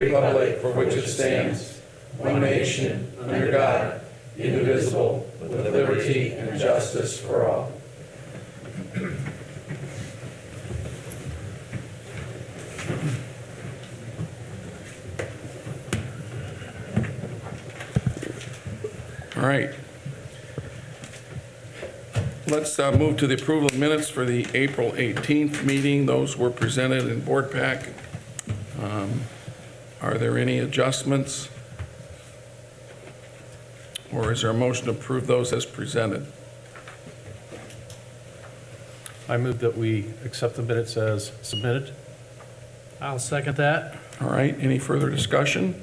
republic for which it stands, one nation, under God, indivisible, with liberty and justice for all. All right. Let's move to the approval of minutes for the April 18th meeting. Those were presented in board pack. Are there any adjustments? Or is there a motion to approve those as presented? I move that we accept the minutes as submitted. I'll second that. All right, any further discussion?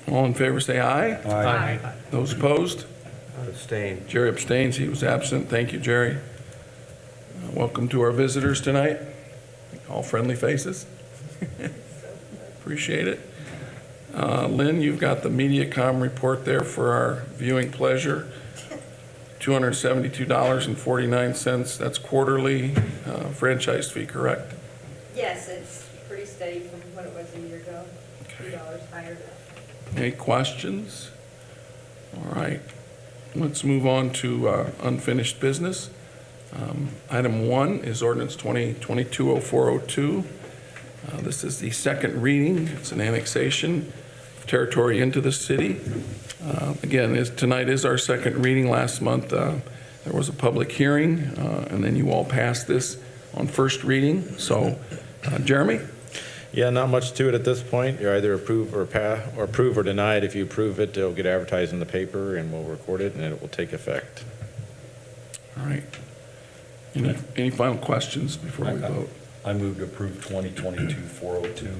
All in favor say aye. Aye. Those opposed? Abstain. Jerry abstains, he was absent. Thank you, Jerry. Welcome to our visitors tonight. All friendly faces. Appreciate it. Lynn, you've got the MediaCom report there for our viewing pleasure. $272.49, that's quarterly franchise fee, correct? Yes, it's pretty steady from what it was a year ago, $2 higher. Any questions? All right, let's move on to unfinished business. Item 1 is ordinance 2022-0402. This is the second reading. It's an annexation of territory into the city. Again, tonight is our second reading. Last month, there was a public hearing, and then you all passed this on first reading. So, Jeremy? Yeah, not much to it at this point. You're either approve or approve or deny it. If you approve it, it'll get advertised in the paper and we'll record it and it will take effect. All right. Any final questions before we vote? I move to approve 2022-402.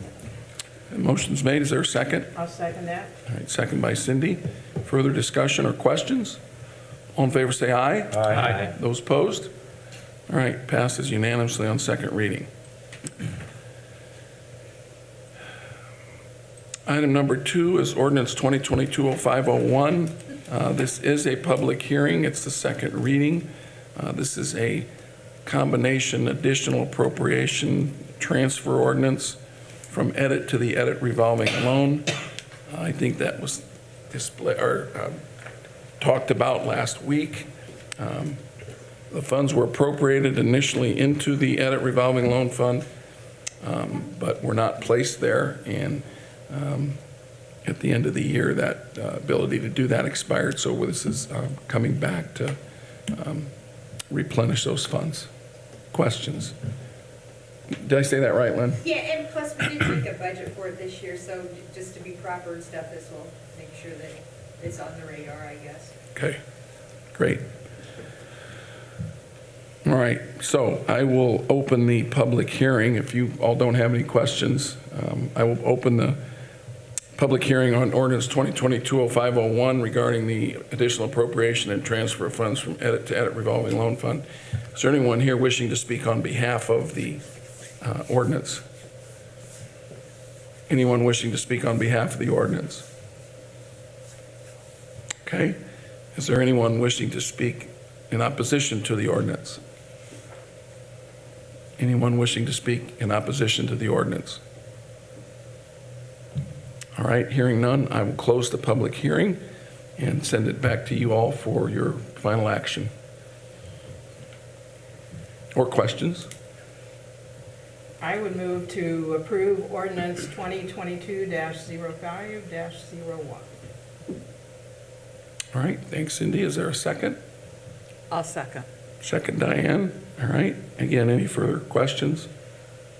Motion's made. Is there a second? I'll second that. All right, second by Cindy. Further discussion or questions? All in favor say aye. Aye. Those opposed? All right, passes unanimously on second reading. Item number 2 is ordinance 2022-0501. This is a public hearing. It's the second reading. This is a combination additional appropriation transfer ordinance from edit to the edit revolving loan. I think that was talked about last week. The funds were appropriated initially into the edit revolving loan fund, but were not placed there. And at the end of the year, that ability to do that expired. So this is coming back to replenish those funds. Questions? Did I say that right, Lynn? Yeah, and plus we did make a budget for it this year, so just to be proper and stuff, this will make sure that it's on the radar, I guess. Okay, great. All right, so I will open the public hearing. If you all don't have any questions, I will open the public hearing on ordinance 2022-0501 regarding the additional appropriation and transfer of funds from edit to edit revolving loan fund. Is there anyone here wishing to speak on behalf of the ordinance? Anyone wishing to speak on behalf of the ordinance? Okay. Is there anyone wishing to speak in opposition to the ordinance? Anyone wishing to speak in opposition to the ordinance? All right, hearing none, I will close the public hearing and send it back to you all for your final action. Or questions? I would move to approve ordinance 2022-05-01. All right, thanks, Cindy. Is there a second? I'll second. Second, Diane. All right, again, any further questions,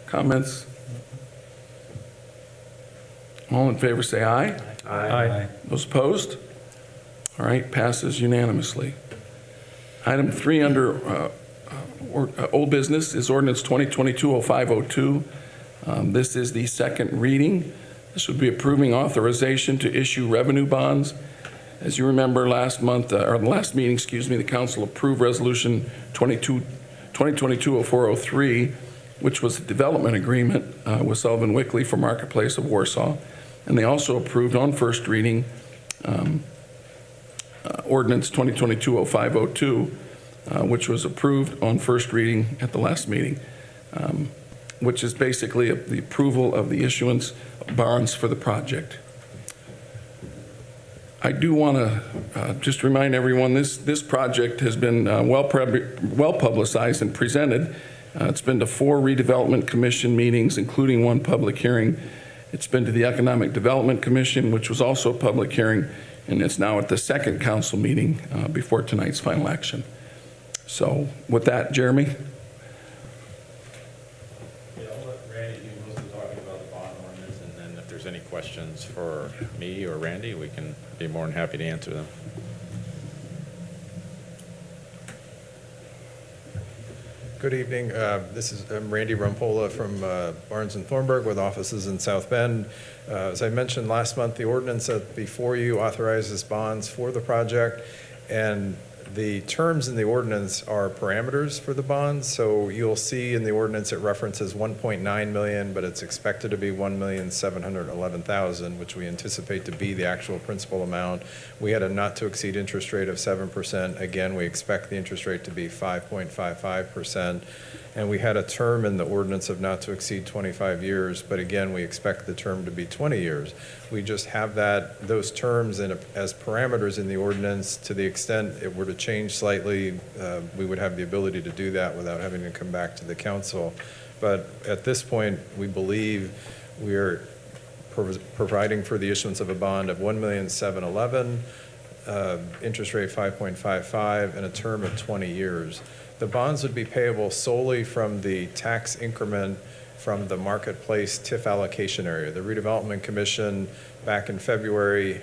comments? All in favor say aye. Aye. Those opposed? All right, passes unanimously. Item 3 under old business is ordinance 2022-0502. This is the second reading. This would be approving authorization to issue revenue bonds. As you remember, last month, or the last meeting, the council approved resolution 2022-0403, which was a development agreement with Sullivan Wickley for Marketplace of Warsaw. And they also approved on first reading ordinance 2022-0502, which was approved on first reading at the last meeting. which is basically the approval of the issuance of bonds for the project. I do want to just remind everyone, this project has been well publicized and presented. It's been to 4 redevelopment commission meetings, including 1 public hearing. It's been to the Economic Development Commission, which was also a public hearing, and it's now at the 2nd council meeting before tonight's final action. So with that, Jeremy? Yeah, I'll let Randy do most of the talking about the bond ordinance, and then if there's any questions for me or Randy, we can be more than happy to answer them. Good evening. I'm Randy Rumpola from Barnes & Thornburg with offices in South Bend. As I mentioned last month, the ordinance before you authorizes bonds for the project, and the terms in the ordinance are parameters for the bonds. So you'll see in the ordinance it references 1.9 million, but it's expected to be 1,711,000, which we anticipate to be the actual principal amount. We had a not to exceed interest rate of 7%. Again, we expect the interest rate to be 5.55%. And we had a term in the ordinance of not to exceed 25 years, but again, we expect the term to be 20 years. We just have those terms as parameters in the ordinance. To the extent it were to change slightly, we would have the ability to do that without having to come back to the council. But at this point, we believe we are providing for the issuance of a bond of $1,711,000, interest rate 5.55, and a term of 20 years. The bonds would be payable solely from the tax increment from the marketplace TIF allocation area. The Redevelopment Commission back in February,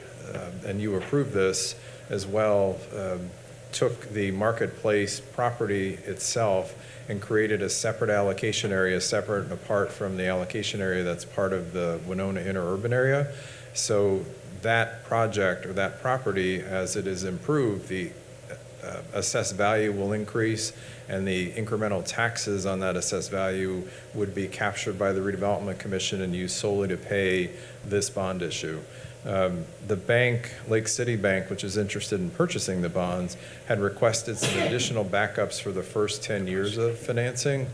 and you approved this as well, took the marketplace property itself and created a separate allocation area, separate and apart from the allocation area that's part of the Winona interurban area. So that project or that property, as it is improved, the assessed value will increase, and the incremental taxes on that assessed value would be captured by the Redevelopment Commission and used solely to pay this bond issue. The bank, Lake City Bank, which is interested in purchasing the bonds, had requested some additional backups for the first 10 years of financing.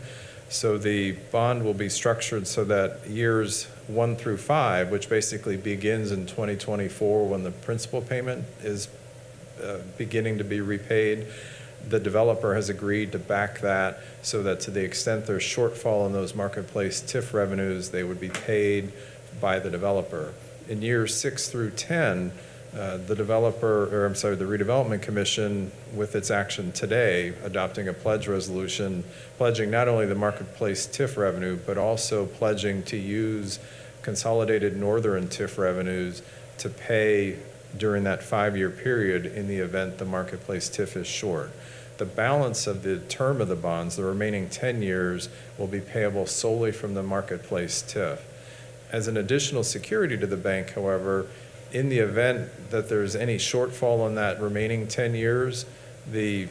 So the bond will be structured so that years 1 through 5, which basically begins in 2024 when the principal payment is beginning to be repaid, the developer has agreed to back that so that to the extent there's shortfall in those marketplace TIF revenues, they would be paid by the developer. In years 6 through 10, the Redevelopment Commission, with its action today, adopting a pledge resolution, pledging not only the marketplace TIF revenue, but also pledging to use consolidated northern TIF revenues to pay during that 5-year period in the event the marketplace TIF is short. The balance of the term of the bonds, the remaining 10 years, will be payable solely from the marketplace TIF. As an additional security to the bank, however, in the event that there's any shortfall in that remaining 10 years, the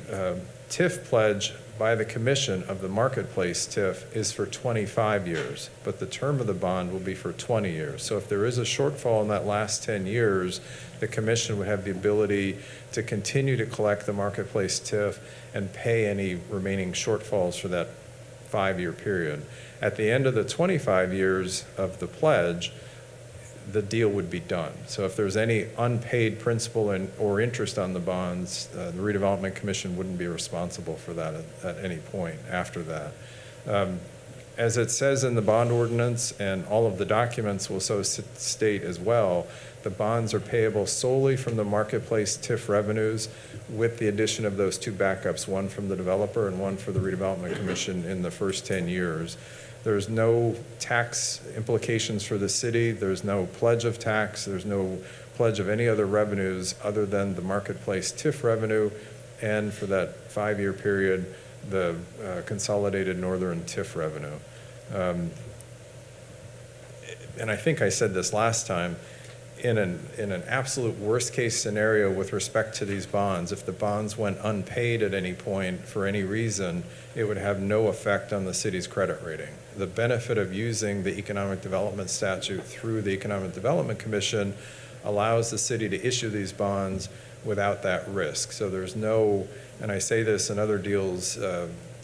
TIF pledge by the commission of the marketplace TIF is for 25 years, but the term of the bond will be for 20 years. So if there is a shortfall in that last 10 years, the commission would have the ability to continue to collect the marketplace TIF and pay any remaining shortfalls for that 5-year period. At the end of the 25 years of the pledge, the deal would be done. So if there's any unpaid principal or interest on the bonds, the Redevelopment Commission wouldn't be responsible for that at any point after that. As it says in the bond ordinance, and all of the documents will so state as well, the bonds are payable solely from the marketplace TIF revenues with the addition of those 2 backups, one from the developer and one for the Redevelopment Commission in the first 10 years. There's no tax implications for the city. There's no pledge of tax. There's no pledge of any other revenues other than the marketplace TIF revenue, and for that 5-year period, the consolidated northern TIF revenue. And I think I said this last time, in an absolute worst case scenario with respect to these bonds, if the bonds went unpaid at any point for any reason, it would have no effect on the city's credit rating. The benefit of using the economic development statute through the Economic Development Commission allows the city to issue these bonds without that risk. So there's no, and I say this in other deals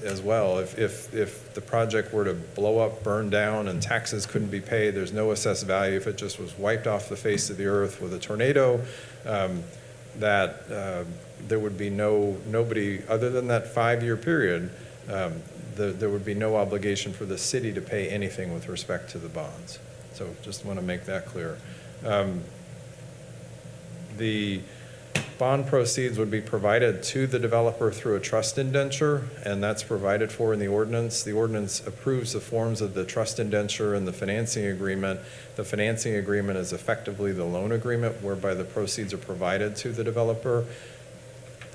as well. If the project were to blow up, burn down, and taxes couldn't be paid, there's no assessed value. If it just was wiped off the face of the earth with a tornado, there would be nobody, other than that 5-year period, there would be no obligation for the city to pay anything with respect to the bonds. So just want to make that clear. The bond proceeds would be provided to the developer through a trust indenture, and that's provided for in the ordinance. The ordinance approves the forms of the trust indenture and the financing agreement. The financing agreement is effectively the loan agreement whereby the proceeds are provided to the developer.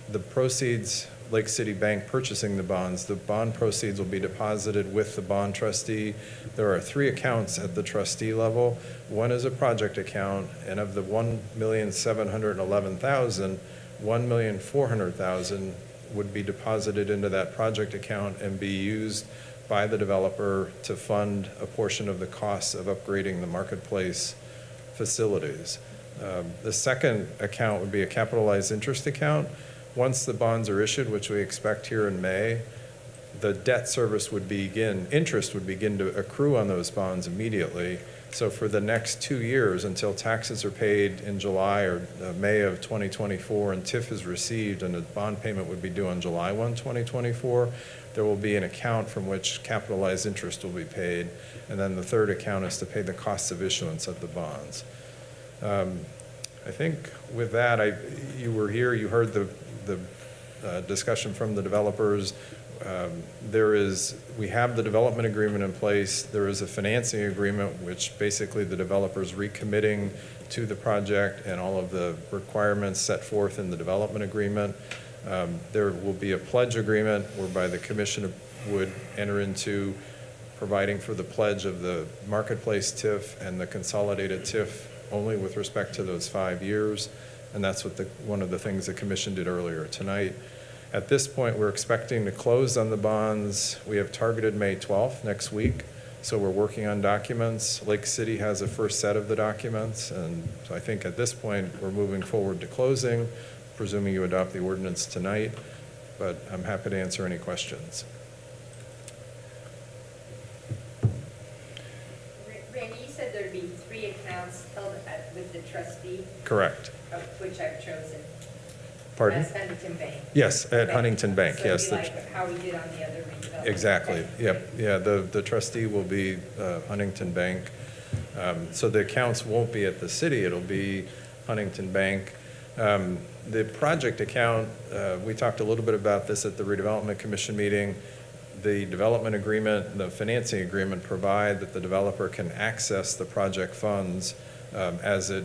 The proceeds, Lake City Bank purchasing the bonds, the bond proceeds will be deposited with the bond trustee. There are 3 accounts at the trustee level. One is a project account, and of the $1,711,000, $1,400,000 would be deposited into that project account and be used by the developer to fund a portion of the costs of upgrading the marketplace facilities. The second account would be a capitalized interest account. Once the bonds are issued, which we expect here in May, the debt service would begin, interest would begin to accrue on those bonds immediately. So for the next 2 years, until taxes are paid in July or May of 2024 and TIF is received and the bond payment would be due on July 1, 2024, there will be an account from which capitalized interest will be paid. And then the third account is to pay the costs of issuance of the bonds. I think with that, you were here, you heard the discussion from the developers. We have the development agreement in place. There is a financing agreement, which basically the developer's recommitting to the project and all of the requirements set forth in the development agreement. There will be a pledge agreement whereby the commission would enter into providing for the pledge of the marketplace TIF and the consolidated TIF only with respect to those 5 years. And that's what one of the things the commission did earlier tonight. At this point, we're expecting to close on the bonds. We have targeted May 12th, next week. So we're working on documents. Lake City has a first set of the documents. And so I think at this point, we're moving forward to closing, presuming you adopt the ordinance tonight. But I'm happy to answer any questions. Randy, you said there'd be 3 accounts held with the trustee, Correct. of which I've chosen. Pardon? That's Huntington Bank. Yes, at Huntington Bank, So yes. it'd be like how we did on the other redevelopment. Exactly, yep. Yeah, the trustee will be Huntington Bank. So the accounts won't be at the city, it'll be Huntington Bank. The project account, we talked a little bit about this at the redevelopment commission meeting. The development agreement, the financing agreement provide that the developer can access the project funds as it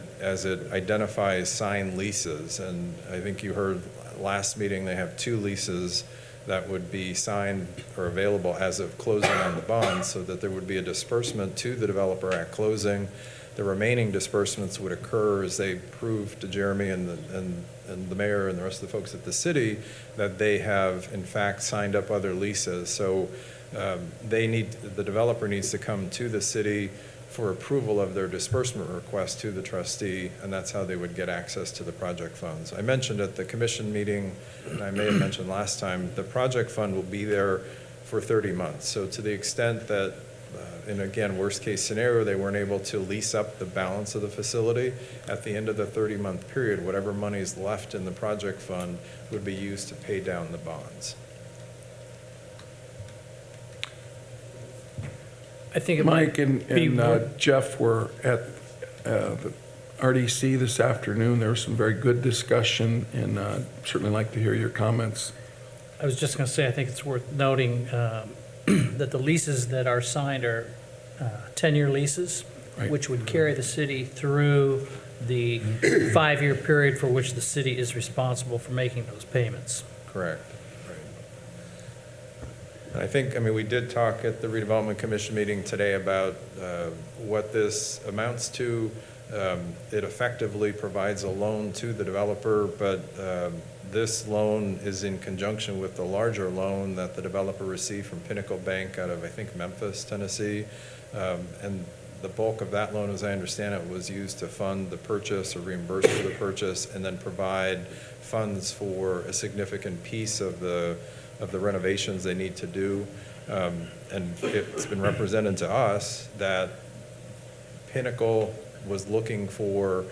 identifies signed leases. And I think you heard last meeting, they have 2 leases that would be signed or available as of closing on the bonds, so that there would be a disbursement to the developer at closing. The remaining disbursements would occur as they prove to Jeremy and the mayor and the rest of the folks at the city that they have in fact signed up other leases. So the developer needs to come to the city for approval of their disbursement request to the trustee, and that's how they would get access to the project funds. I mentioned at the commission meeting, and I may have mentioned last time, the project fund will be there for 30 months. So to the extent that, and again, worst case scenario, they weren't able to lease up the balance of the facility, at the end of the 30-month period, whatever money is left in the project fund would be used to pay down the bonds. I think it Mike might and be more- Jeff were at the RDC this afternoon. There was some very good discussion, and certainly like to hear your comments. I was just going to say, I think it's worth noting that the leases that are signed are 10-year leases, Right. which would carry the city through the 5-year period for which the city is responsible for making those payments. Correct. Right. And I think, we did talk at the redevelopment commission meeting today about what this amounts to. It effectively provides a loan to the developer, but this loan is in conjunction with the larger loan that the developer received from Pinnacle Bank out of, I think, Memphis, Tennessee. And the bulk of that loan, as I understand it, was used to fund the purchase or reimburse for the purchase, and then provide funds for a significant piece of the of the renovations they need to do. And it's been represented to us that Pinnacle was looking for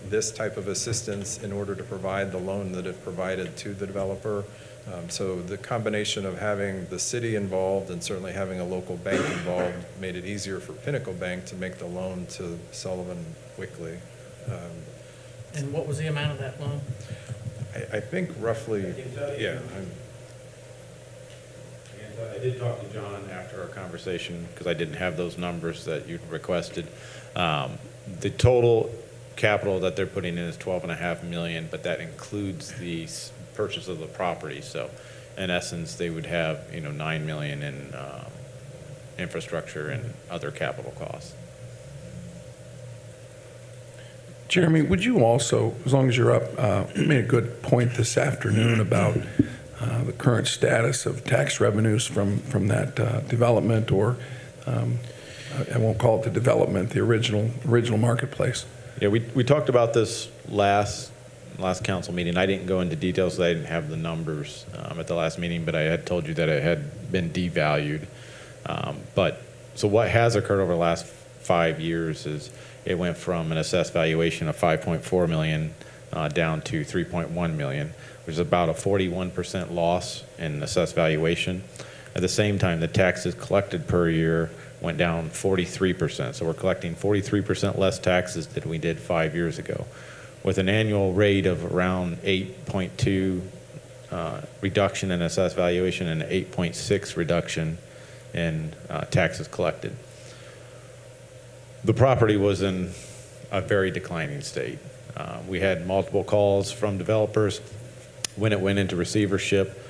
this type of assistance in order to provide the loan that it provided to the developer. So the combination of having the city involved and certainly having a local bank involved made it easier for Pinnacle Bank to make the loan to Sullivan Wickley. And what was the amount of that loan? I think roughly, yeah. I did talk to John after our conversation, because I didn't have those numbers that you requested. The total capital that they're putting in is 12.5 million, but that includes the purchase of the property. So in essence, they would have, 9 million in infrastructure and other capital costs. Jeremy, would you also, as long as you're up, you made a good point this afternoon about the current status of tax revenues from that development, or I won't call it the development, the original marketplace. Yeah, we talked about this last council meeting. I didn't go into details, so I didn't have the numbers at the last meeting, but I had told you that it had been devalued. So what has occurred over the last 5 years is it went from an assessed valuation of 5.4 million down to 3.1 million, which is about a 41% loss in assessed valuation. At the same time, the taxes collected per year went down 43%. So we're collecting 43% less taxes than we did 5 years ago, with an annual rate of around 8.2 reduction in assessed valuation and 8.6 reduction in taxes collected. The property was in a very declining state. We had multiple calls from developers when it went into receivership,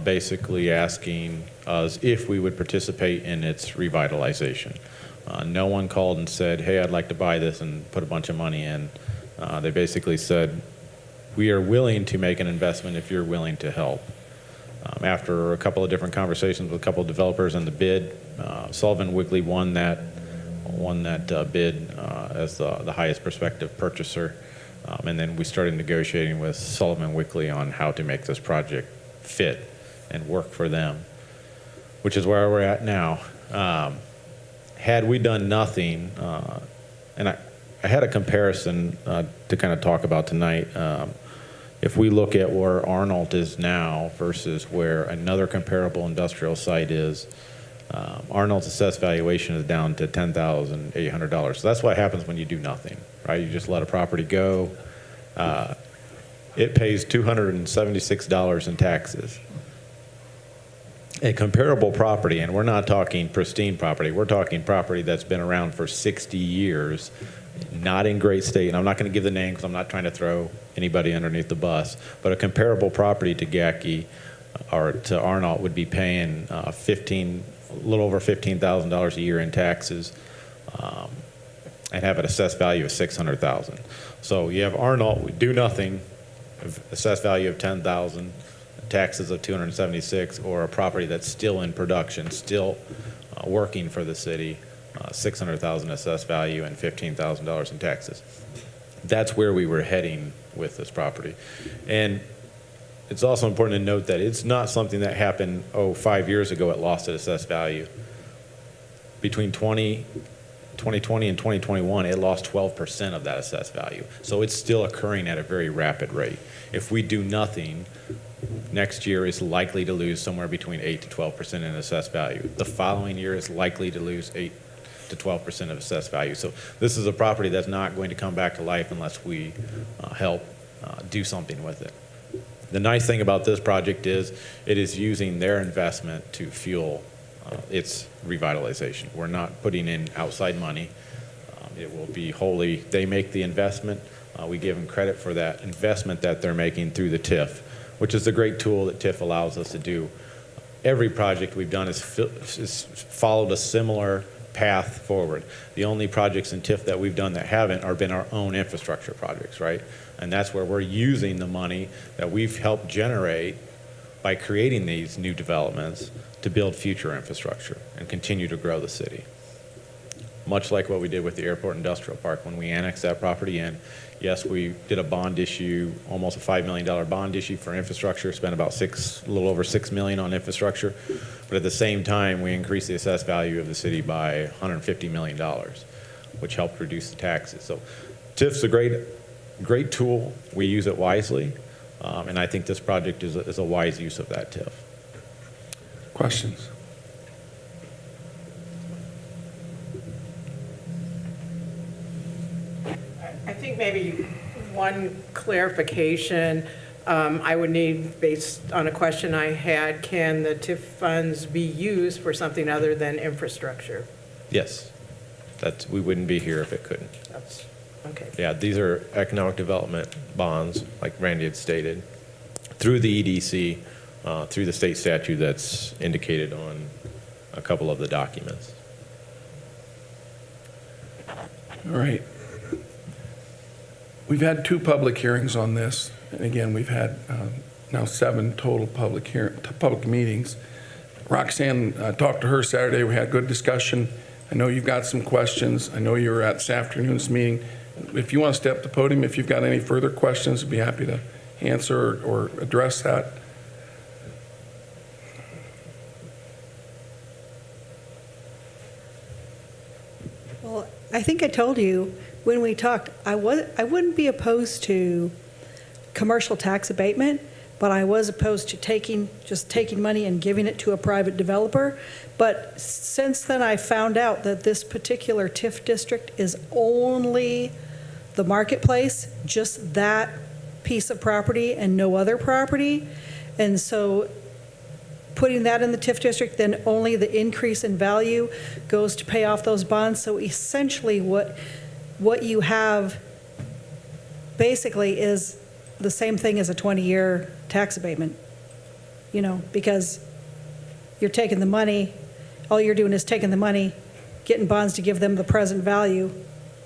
basically asking us if we would participate in its revitalization. No one called and said, hey, I'd like to buy this and put a bunch of money in. They basically said, we are willing to make an investment if you're willing to help. After a couple of different conversations with a couple of developers in the bid, Sullivan Wickley won that bid as the highest prospective purchaser. And then we started negotiating with Sullivan Wickley on how to make this project fit and work for them, which is where we're at now. Had we done nothing, and I had a comparison to kind of talk about tonight. If we look at where Arnold is now versus where another comparable industrial site is, Arnold's assessed valuation is down to $10,800. So that's what happens when you do nothing, right? You just let a property go. It pays $276 in taxes. A comparable property, and we're not talking pristine property, we're talking property that's been around for 60 years, not in great state, and I'm not going to give the name because I'm not trying to throw anybody underneath the bus, but a comparable property to Gacky or to Arnold would be paying a little over $15,000 a year in taxes, and have an assessed value of $600,000. So you have Arnold, we do nothing, assessed value of $10,000, taxes of $276, or a property that's still in production, still working for the city, $600,000 assessed value and $15,000 in taxes. That's where we were heading with this property. And it's also important to note that it's not something that happened, 5 years ago it lost its assessed value. Between 2020 and 2021, it lost 12% of that assessed value. So it's still occurring at a very rapid rate. If we do nothing, next year is likely to lose somewhere between 8 to 12% in assessed value. The following year is likely to lose 8 to 12% of assessed value. So this is a property that's not going to come back to life unless we help do something with it. The nice thing about this project is it is using their investment to fuel its revitalization. We're not putting in outside money. It will be wholly, they make the investment. We give them credit for that investment that they're making through the TIF, which is a great tool that TIF allows us to do. Every project we've done has followed a similar path forward. The only projects in TIF that we've done that haven't are been our own infrastructure projects, right? And that's where we're using the money that we've helped generate by creating these new developments to build future infrastructure and continue to grow the city. much like what we did with the Airport Industrial Park when we annexed that property in. Yes, we did a bond issue, almost a $5 million bond issue for infrastructure, spent about a little over $6 million on infrastructure. But at the same time, we increased the assessed value of the city by $150 million, which helped reduce the taxes. So TIF's a great tool. We use it wisely. And I think this project is a wise use of that TIF. Questions? I think maybe one clarification I would need, based on a question I had, can the TIF funds be used for something other than infrastructure? Yes, we wouldn't be here if it couldn't. That's, okay. Yeah, these are economic development bonds, like Randy had stated, through the EDC, through the state statute that's indicated on a couple of the documents. All right. We've had 2 public hearings on this, and again, we've had now 7 total public meetings. Roxanne, talked to her Saturday. We had good discussion. I know you've got some questions. I know you were at this afternoon's meeting. If you want to step to the podium, if you've got any further questions, I'd be happy to answer or address that. Well, I think I told you when we talked, I wouldn't be opposed to commercial tax abatement, but I was opposed to just taking money and giving it to a private developer. But since then, I found out that this particular TIF district is only the marketplace, just that piece of property and no other property. And so putting that in the TIF district, then only the increase in value goes to pay off those bonds. So essentially what you have basically is the same thing as a 20-year tax abatement, because you're taking the money, all you're doing is taking the money, getting bonds to give them the present value,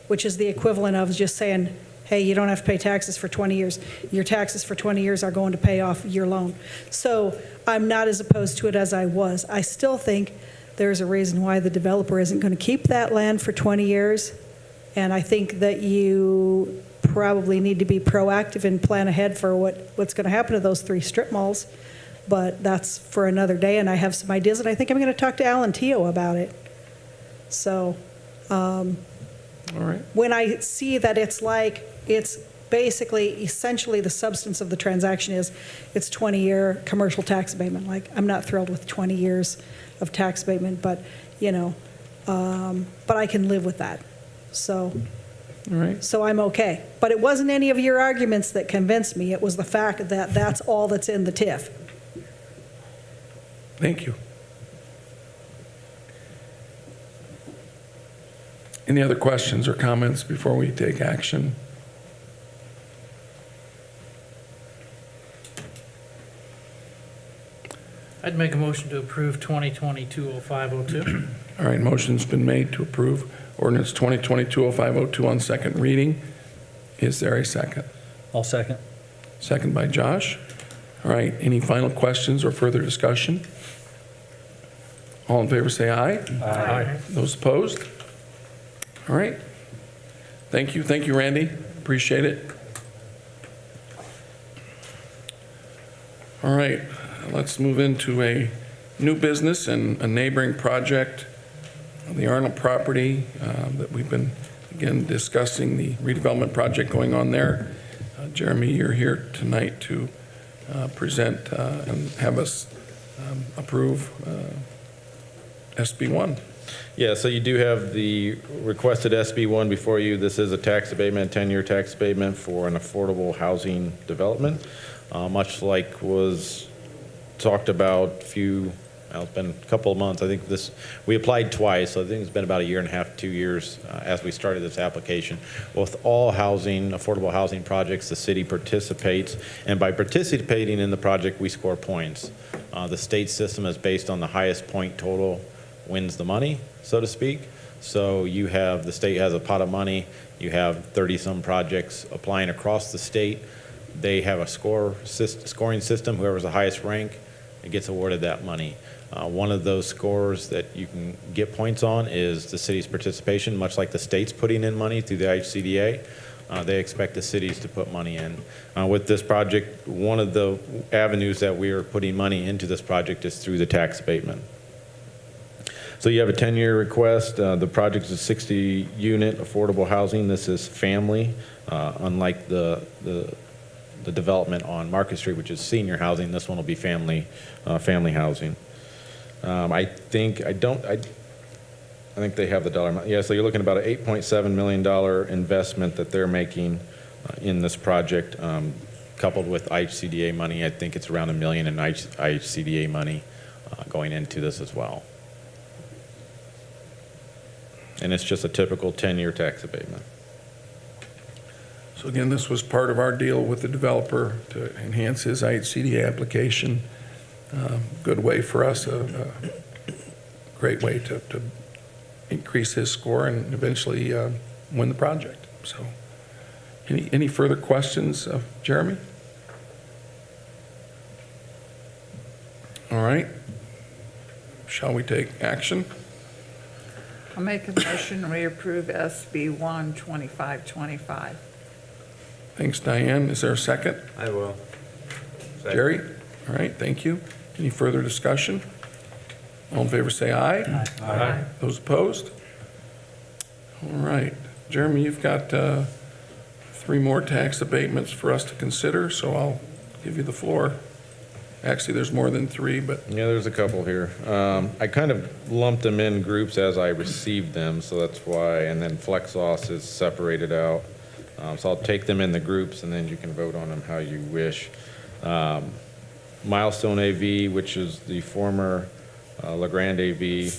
which is the equivalent of just saying, hey, you don't have to pay taxes for 20 years. Your taxes for 20 years are going to pay off your loan. So I'm not as opposed to it as I was. I still think there's a reason why the developer isn't going to keep that land for 20 years. And I think that you probably need to be proactive and plan ahead for what's going to happen to those 3 strip malls. But that's for another day, and I have some ideas, and I think I'm going to talk to Alan Teo about it. So All right. when I see that it's basically, essentially the substance of the transaction is it's 20-year commercial tax abatement. Like, I'm not thrilled with 20 years of tax abatement, but, but I can live with that. So All right. So I'm okay. But it wasn't any of your arguments that convinced me. It was the fact that that's all that's in the TIF. Thank you. Any other questions or comments before we take action? I'd make a motion to approve 2022-0502. All right, motion's been made to approve ordinance 2022-0502 on second reading. Is there a second? I'll second. Second by Josh. All right, any final questions or further discussion? All in favor say aye. Aye. Those opposed? All right. Thank you. Thank you, Randy. Appreciate it. All right, let's move into a new business and a neighboring project, the Arnold property that we've been, again, discussing the redevelopment project going on there. Jeremy, you're here tonight to present and have us approve SB 1. Yeah, so you do have the requested SB 1 before you. This is a tax abatement, 10-year tax abatement for an affordable housing development. Much like was talked about it's been a couple of months. I think we applied twice, so I think it's been about a year and a half, 2 years as we started this application. With all affordable housing projects, the city participates, and by participating in the project, we score points. The state system is based on the highest point total wins the money, so to speak. So the state has a pot of money. You have 30-some projects applying across the state. They have a scoring system. Whoever's the highest rank gets awarded that money. One of those scores that you can get points on is the city's participation, much like the state's putting in money through the IHCDA. They expect the cities to put money in. With this project, one of the avenues that we are putting money into this project is through the tax abatement. So you have a 10-year request. The project is a 60-unit affordable housing. This is family, unlike the development on Market Street, which is senior housing. This one will be family housing. I think they have the dollar amount. Yeah, so you're looking at about an $8.7 million investment that they're making in this project, coupled with IHCDA money. I think it's around $1 million in IHCDA money going into this as well. And it's just a typical 10-year tax abatement. So again, this was part of our deal with the developer to enhance his IHCD application. Good way for us, a great way to increase his score and eventually win the project. So any further questions of Jeremy? All right. Shall we take action? I'll make a motion, we approve SB 12525. Thanks, Diane. Is there a second? I will. Jerry? All right, thank you. Any further discussion? All in favor, say aye. Aye. Those opposed? All right. Jeremy, you've got 3 more tax abatements for us to consider, so I'll give you the floor. Actually, there's more than 3, but Yeah, there's a couple here. I kind of lumped them in groups as I received them, so that's why, and then Flexos is separated out. So I'll take them in the groups, and then you can vote on them how you wish. Milestone AV, which is the former LeGrand AV,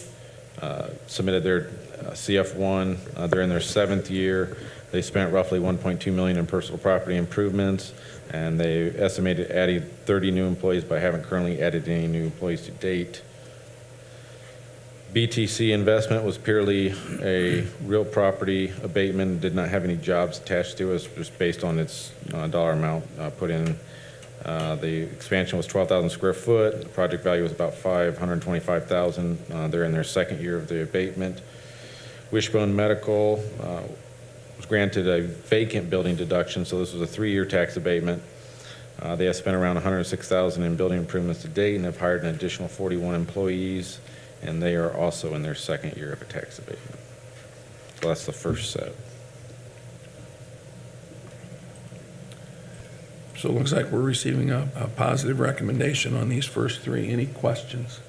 submitted their CF1. They're in their 7th year. They spent roughly $1.2 million in personal property improvements, and they estimated adding 30 new employees, but haven't currently added any new employees to date. BTC investment was purely a real property abatement, did not have any jobs attached to it, just based on its dollar amount put in. The expansion was 12,000 square foot. The project value was about $525,000. They're in their 2nd year of the abatement. Wishbone Medical was granted a vacant building deduction, so this was a 3-year tax abatement. They have spent around $106,000 in building improvements to date and have hired an additional 41 employees, and they are also in their 2nd year of a tax abatement. So that's the first set. so it looks like we're receiving a positive recommendation on these first 3. Any questions?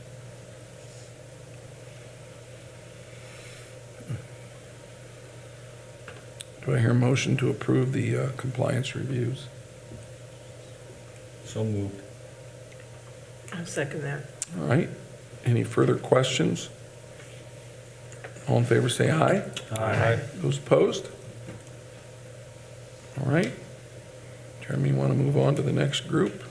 Do I hear a motion to approve the compliance reviews? So moved. I'll second that. All right. Any further questions? All in favor, say aye. Aye. Those opposed? All right. Jeremy, you want to move on to the next group?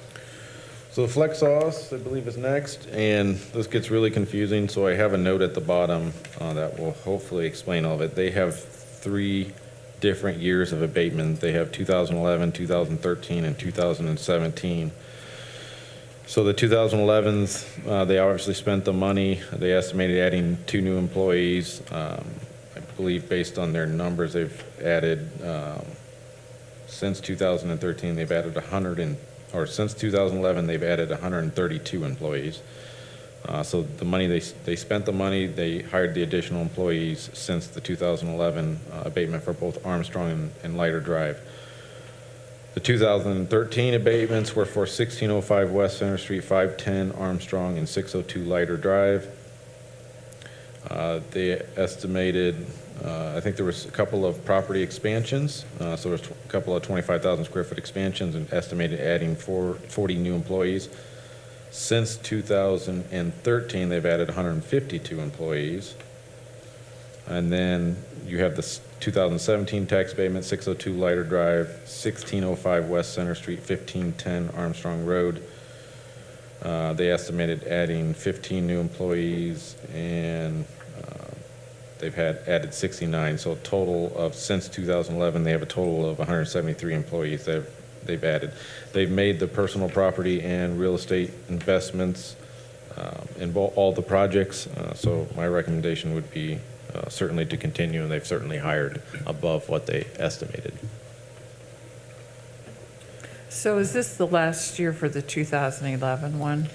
So the Flexos, I believe, is next, and this gets really confusing, so I have a note at the bottom that will hopefully explain all of it. They have 3 different years of abatement. They have 2011, 2013, and 2017. So the 2011s, they obviously spent the money. They estimated adding 2 new employees. I believe based on their numbers, they've added, since 2013, they've added since 2011, they've added 132 employees. So the money, they spent the money, they hired the additional employees since the 2011 abatement for both Armstrong and Leiter Drive. The 2013 abatements were for 1605 West Center Street, 510 Armstrong, and 602 Leiter Drive. They estimated, I think there was a couple of property expansions, so there was a couple of 25,000 square foot expansions and estimated adding 40 new employees. Since 2013, they've added 152 employees. And then you have the 2017 tax abatement, 602 Leiter Drive, 1605 West Center Street, 1510 Armstrong Road. They estimated adding 15 new employees, and they've added 69. So a total of, since 2011, they have a total of 173 employees they've added. They've made the personal property and real estate investments in all the projects. So my recommendation would be certainly to continue, and they've certainly hired above what they estimated. So is this the last year for the 2011 one?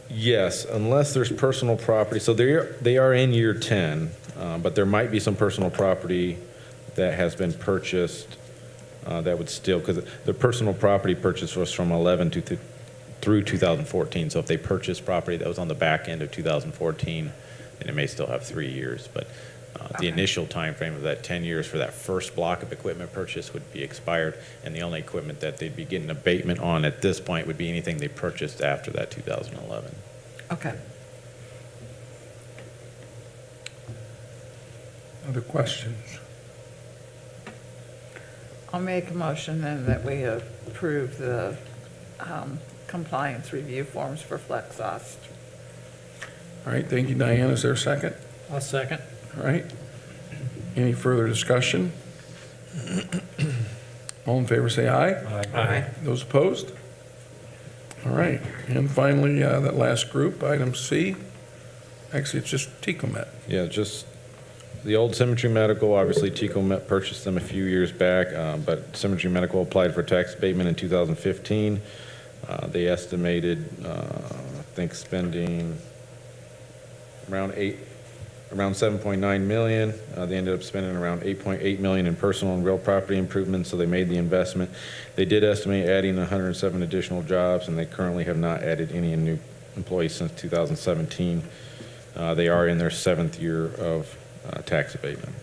Yes, unless there's personal property. So they are in year 10, but there might be some personal property that has been purchased that would still, because the personal property purchase was from 11 through 2014. So if they purchased property that was on the back end of 2014, then it may still have 3 years. But the initial time frame of that 10 years for that first block of equipment purchase would be expired, and the only equipment that they'd be getting abatement on at this point would be anything they purchased after that 2011. Okay. Other questions? I'll make a motion then that we approve the compliance review forms for Flexost. All right, thank you, Diane. Is there a second? I'll second. All right. Any further discussion? All in favor, say aye. Aye. Those opposed? All right. And finally, that last group, item C. Actually, it's just Tecomet. Yeah, just the old Symmetry Medical, obviously Tico Met purchased them a few years back, but Symmetry Medical applied for tax abatement in 2015. They estimated, I think, spending around 7.9 million. They ended up spending around 8.8 million in personal and real property improvements, so they made the investment. They did estimate adding 107 additional jobs, and they currently have not added any new employees since 2017. They are in their 7th year of tax abatement.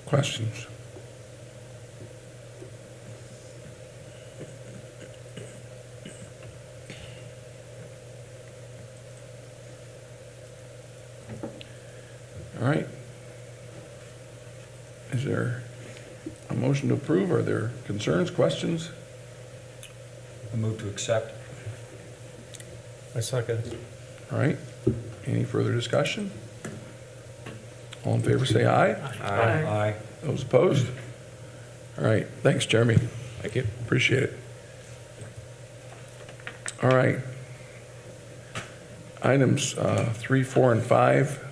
Questions? All right. Is there a motion to approve? Are there concerns, questions? I move to accept. I second. All right. Any further discussion? All in favor, say aye. Aye. Those opposed? All right. Thanks, Jeremy. Thank you. Appreciate it. All right. Items 3, 4, and 5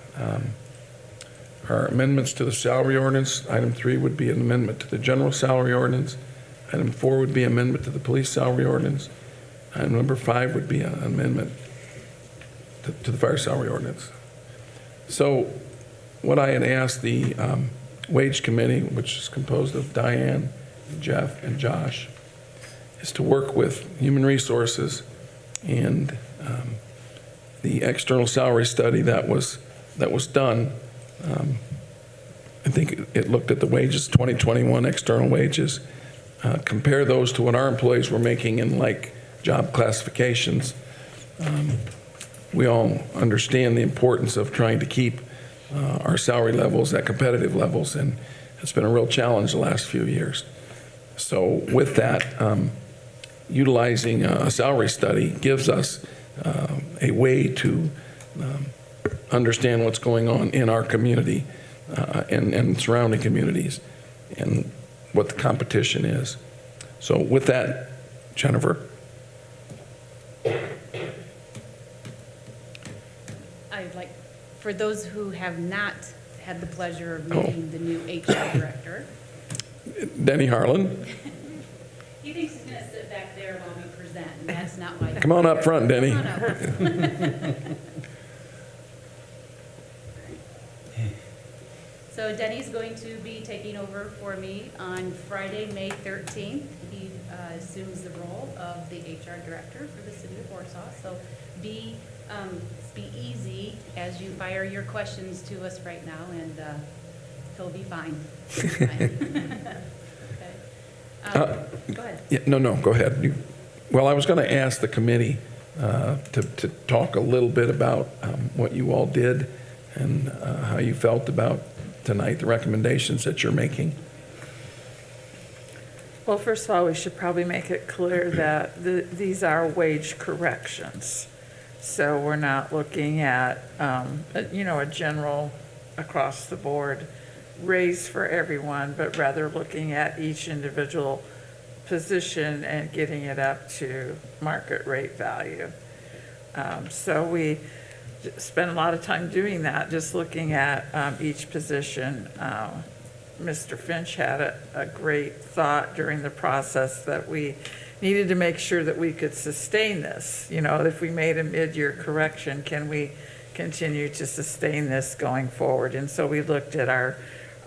are amendments to the salary ordinance. Item 3 would be an amendment to the general salary ordinance. Item 4 would be amendment to the police salary ordinance. Item number 5 would be an amendment to the fire salary ordinance. So what I had asked the wage committee, which is composed of Diane, Jeff, and Josh, is to work with human resources and the external salary study that was done. I think it looked at the wages, 2021 external wages, compare those to what our employees were making in like job classifications. We all understand the importance of trying to keep our salary levels at competitive levels, and it's been a real challenge the last few years. So with that, utilizing a salary study gives us a way to understand what's going on in our community and surrounding communities and what the competition is. So with that, Jennifer. I'd like, for those who have not had the pleasure of meeting the new HR director. Denny Harlan. He thinks he's going to sit back there while we present, and that's not why. Come on up front, Denny. Come on up. So Denny's going to be taking over for me on Friday, May 13th. He assumes the role of the HR director for the city of Warsaw. So be easy as you fire your questions to us right now, and he'll be fine. Okay. Go ahead. Yeah, no, go ahead. Well, I was going to ask the committee to talk a little bit about what you all did and how you felt about tonight, the recommendations that you're making. Well, first of all, we should probably make it clear that these are wage corrections. So we're not looking at, a general across the board raise for everyone, but rather looking at each individual position and getting it up to market rate value. So we spent a lot of time doing that, just looking at each position. Mr. Finch had a great thought during the process that we needed to make sure that we could sustain this. You know, if we made a mid-year correction, can we continue to sustain this going forward? And so we looked at our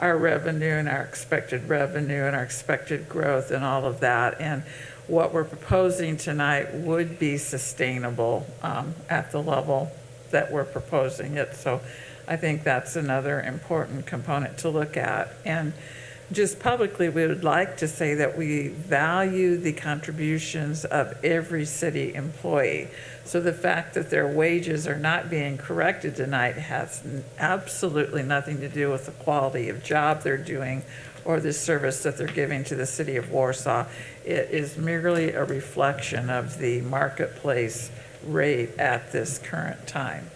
revenue and our expected revenue and our expected growth and all of that. And what we're proposing tonight would be sustainable at the level that we're proposing it. So I think that's another important component to look at. And just publicly, we would like to say that we value the contributions of every city employee. So the fact that their wages are not being corrected tonight has absolutely nothing to do with the quality of job they're doing or the service that they're giving to the city of Warsaw. It is merely a reflection of the marketplace rate at this current time.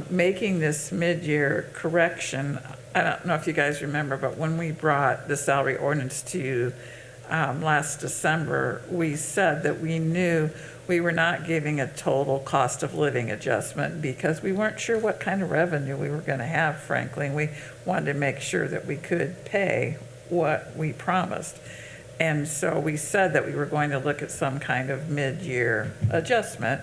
Making this mid-year correction, I don't know if you guys remember, but when we brought the salary ordinance to you last December, we said that we knew we were not giving a total cost of living adjustment because we weren't sure what kind of revenue we were going to have, frankly. And we wanted to make sure that we could pay what we promised. And so we said that we were going to look at some kind of mid-year adjustment.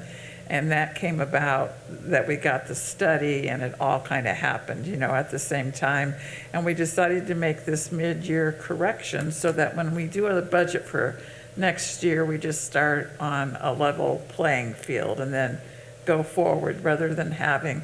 And that came about that we got the study and it all kind of happened, you know, at the same time. And we decided to make this mid-year correction so that when we do the budget for next year, we just start on a level playing field and then go forward rather than having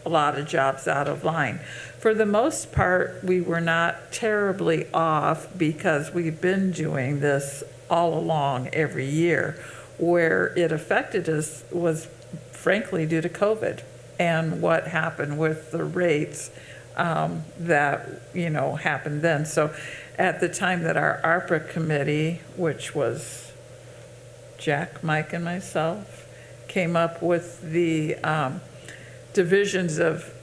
a lot of jobs out of line. For the most part, we were not terribly off because we've been doing this all along every year. Where it affected us was frankly due to COVID and what happened with the rates that, you know, happened then. So at the time that our ARPA committee, which was Jack, Mike, and myself, came up with the divisions of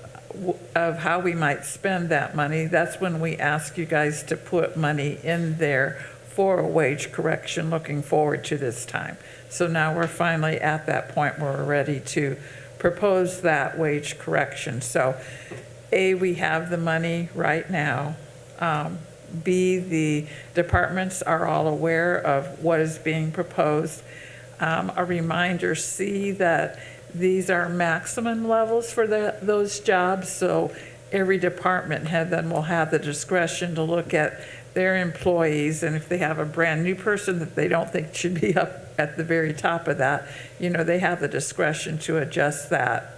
how we might spend that money, that's when we asked you guys to put money in there for a wage correction looking forward to this time. So now we're finally at that point where we're ready to propose that wage correction. So A, we have the money right now. B, the departments are all aware of what is being proposed. A reminder, C, that these are maximum levels for those jobs. So every department head then will have the discretion to look at their employees, and if they have a brand new person that they don't think should be up at the very top of that, you know, they have the discretion to adjust that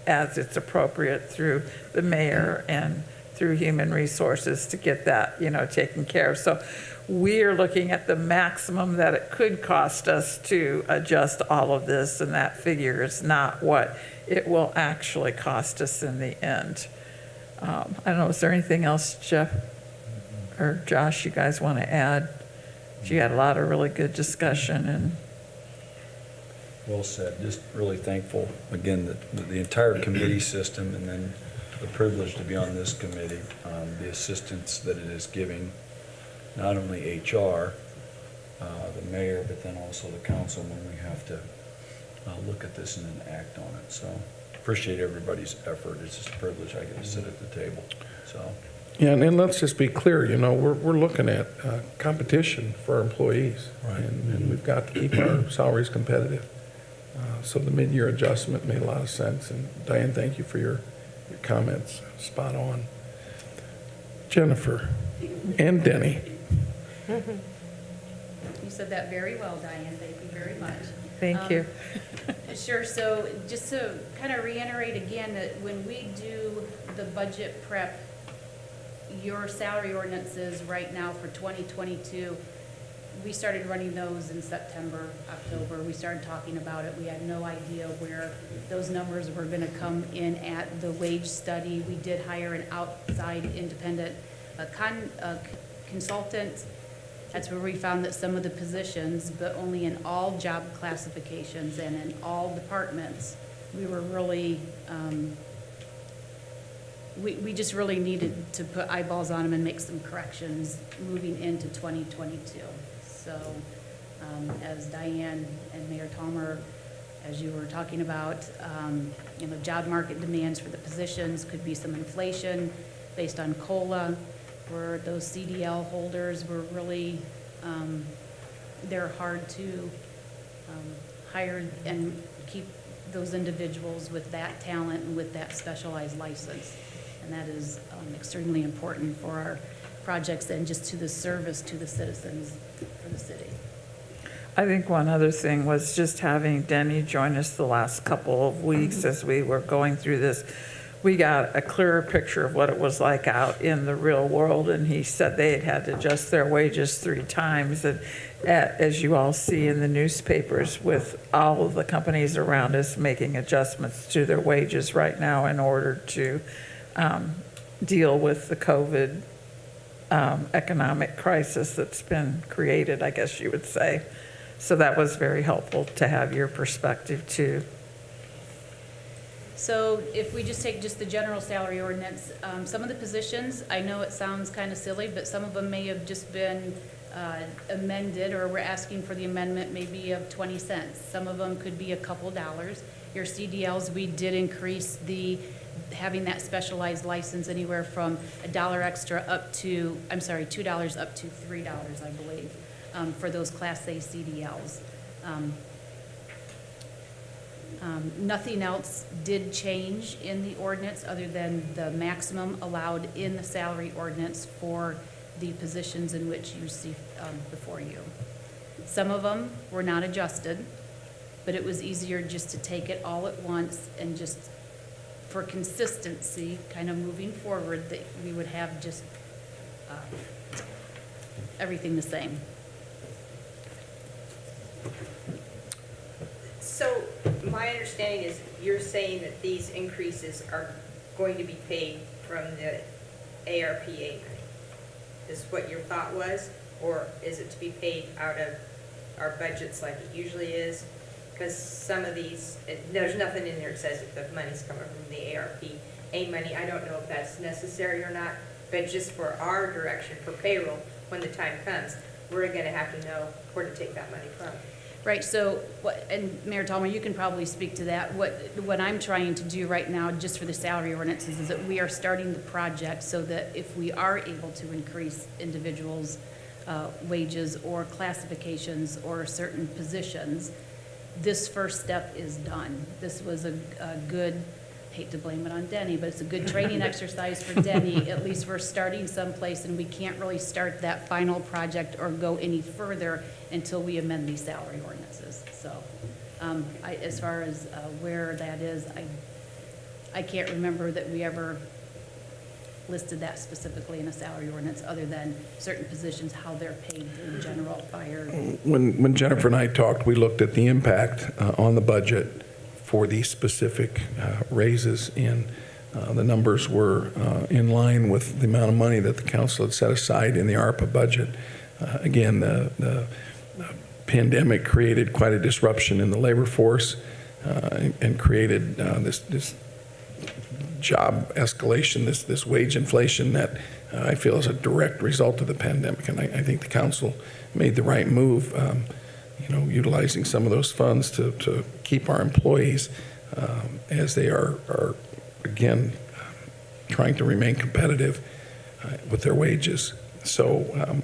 as it's appropriate through the mayor and through human resources to get that, you know, taken care of. So we are looking at the maximum that it could cost us to adjust all of this, and that figure is not what it will actually cost us in the end. I don't know, is there anything else, Jeff or Josh, you guys want to add? You had a lot of really good discussion and. Well said. Just really thankful, again, that the entire committee system and then the privilege to be on this committee, the assistance that it is giving, not only HR, the mayor, but then also the council when we have to look at this and then act on it. So appreciate everybody's effort. It's just a privilege I get to sit at the table. So. Yeah, and let's just be clear, you know, we're looking at competition for our employees. Right. And we've got to keep our salaries competitive. So the mid-year adjustment made a lot of sense. And Diane, thank you for your comments. Spot on. Jennifer and Denny. You said that very well, Diane. Thank you very much. Thank you. Sure. So just to kind of reiterate again, that when we do the budget prep, your salary ordinances right now for 2022, we started running those in September, October. We started talking about it. We had no idea where those numbers were going to come in at the wage study. We did hire an outside independent consultant. That's where we found that some of the positions, but only in all job classifications and in all departments, we were really, we just really needed to put eyeballs on them and make some corrections moving into 2022. So as Diane and Mayor Tomer, as you were talking about, job market demands for the positions, could be some inflation based on COLA, where those CDL holders were really, they're hard to hire and keep those individuals with that talent and with that specialized license. And that is extremely important for our projects and just to the service to the citizens for the city. I think one other thing was just having Denny join us the last couple of weeks as we were going through this. We got a clearer picture of what it was like out in the real world, and he said they had to adjust their wages 3 times. And as you all see in the newspapers, with all of the companies around us making adjustments to their wages right now in order to deal with the COVID economic crisis that's been created, I guess you would say. So that was very helpful to have your perspective too. So if we just take just the general salary ordinance, some of the positions, I know it sounds kind of silly, but some of them may have just been amended, or we're asking for the amendment maybe of 20 cents. Some of them could be a couple dollars. Your CDLs, we did increase having that specialized license anywhere from $1 extra up to, $2 up to $3, I believe, for those Class A CDLs. Nothing else did change in the ordinance other than the maximum allowed in the salary ordinance for the positions in which you see before you. Some of them were not adjusted, but it was easier just to take it all at once and just for consistency, kind of moving forward, that we would have just everything the same. So my understanding is you're saying that these increases are going to be paid from the ARPA money. Is what your thought was? Or is it to be paid out of our budgets like it usually is? Because some of these, there's nothing in there that says if the money's coming from the ARPA money. I don't know if that's necessary or not, but just for our direction for payroll, when the time comes, we're going to have to know where to take that money from. Right, so, and Mayor Tallman, you can probably speak to that. What I'm trying to do right now, just for the salary ordinances, is that we are starting the project so that if we are able to increase individuals' wages or classifications or certain positions, this first step is done. This was a good, hate to blame it on Denny, but it's a good training exercise for Denny. At least we're starting someplace, and we can't really start that final project or go any further until we amend these salary ordinances. So as far as where that is, I can't remember that we ever listed that specifically in a salary ordinance, other than certain positions, how they're paid through general fire. When Jennifer and I talked, we looked at the impact on the budget for these specific raises, and the numbers were in line with the amount of money that the council had set aside in the ARPA budget. Again, the pandemic created quite a disruption in the labor force and created this job escalation, this wage inflation that I feel is a direct result of the pandemic. And I think the council made the right move, utilizing some of those funds to keep our employees as they are again, trying to remain competitive with their wages. So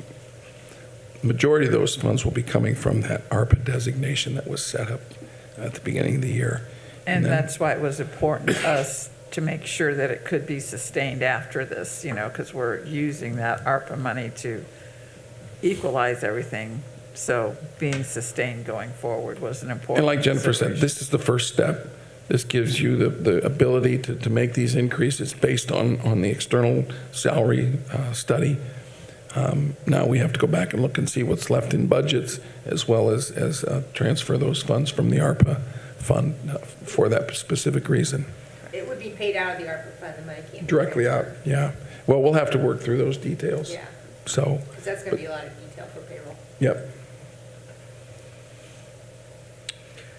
majority of those funds will be coming from that ARPA designation that was set up at the beginning of the year. And then, that's why it was important to us to make sure that it could be sustained after this, because we're using that ARPA money to equalize everything. So being sustained going forward was an important and like Jennifer said, consideration. this is the first step. This gives you the ability to make these increases based on the external salary study. Now we have to go back and look and see what's left in budgets, as well as transfer those funds from the ARPA fund for that specific reason. It would be paid out of the ARPA fund, the money can't be Directly out, transferred. yeah. Well, we'll have to work through those details. Yeah, So, because that's going to be a lot of detail for payroll. yep.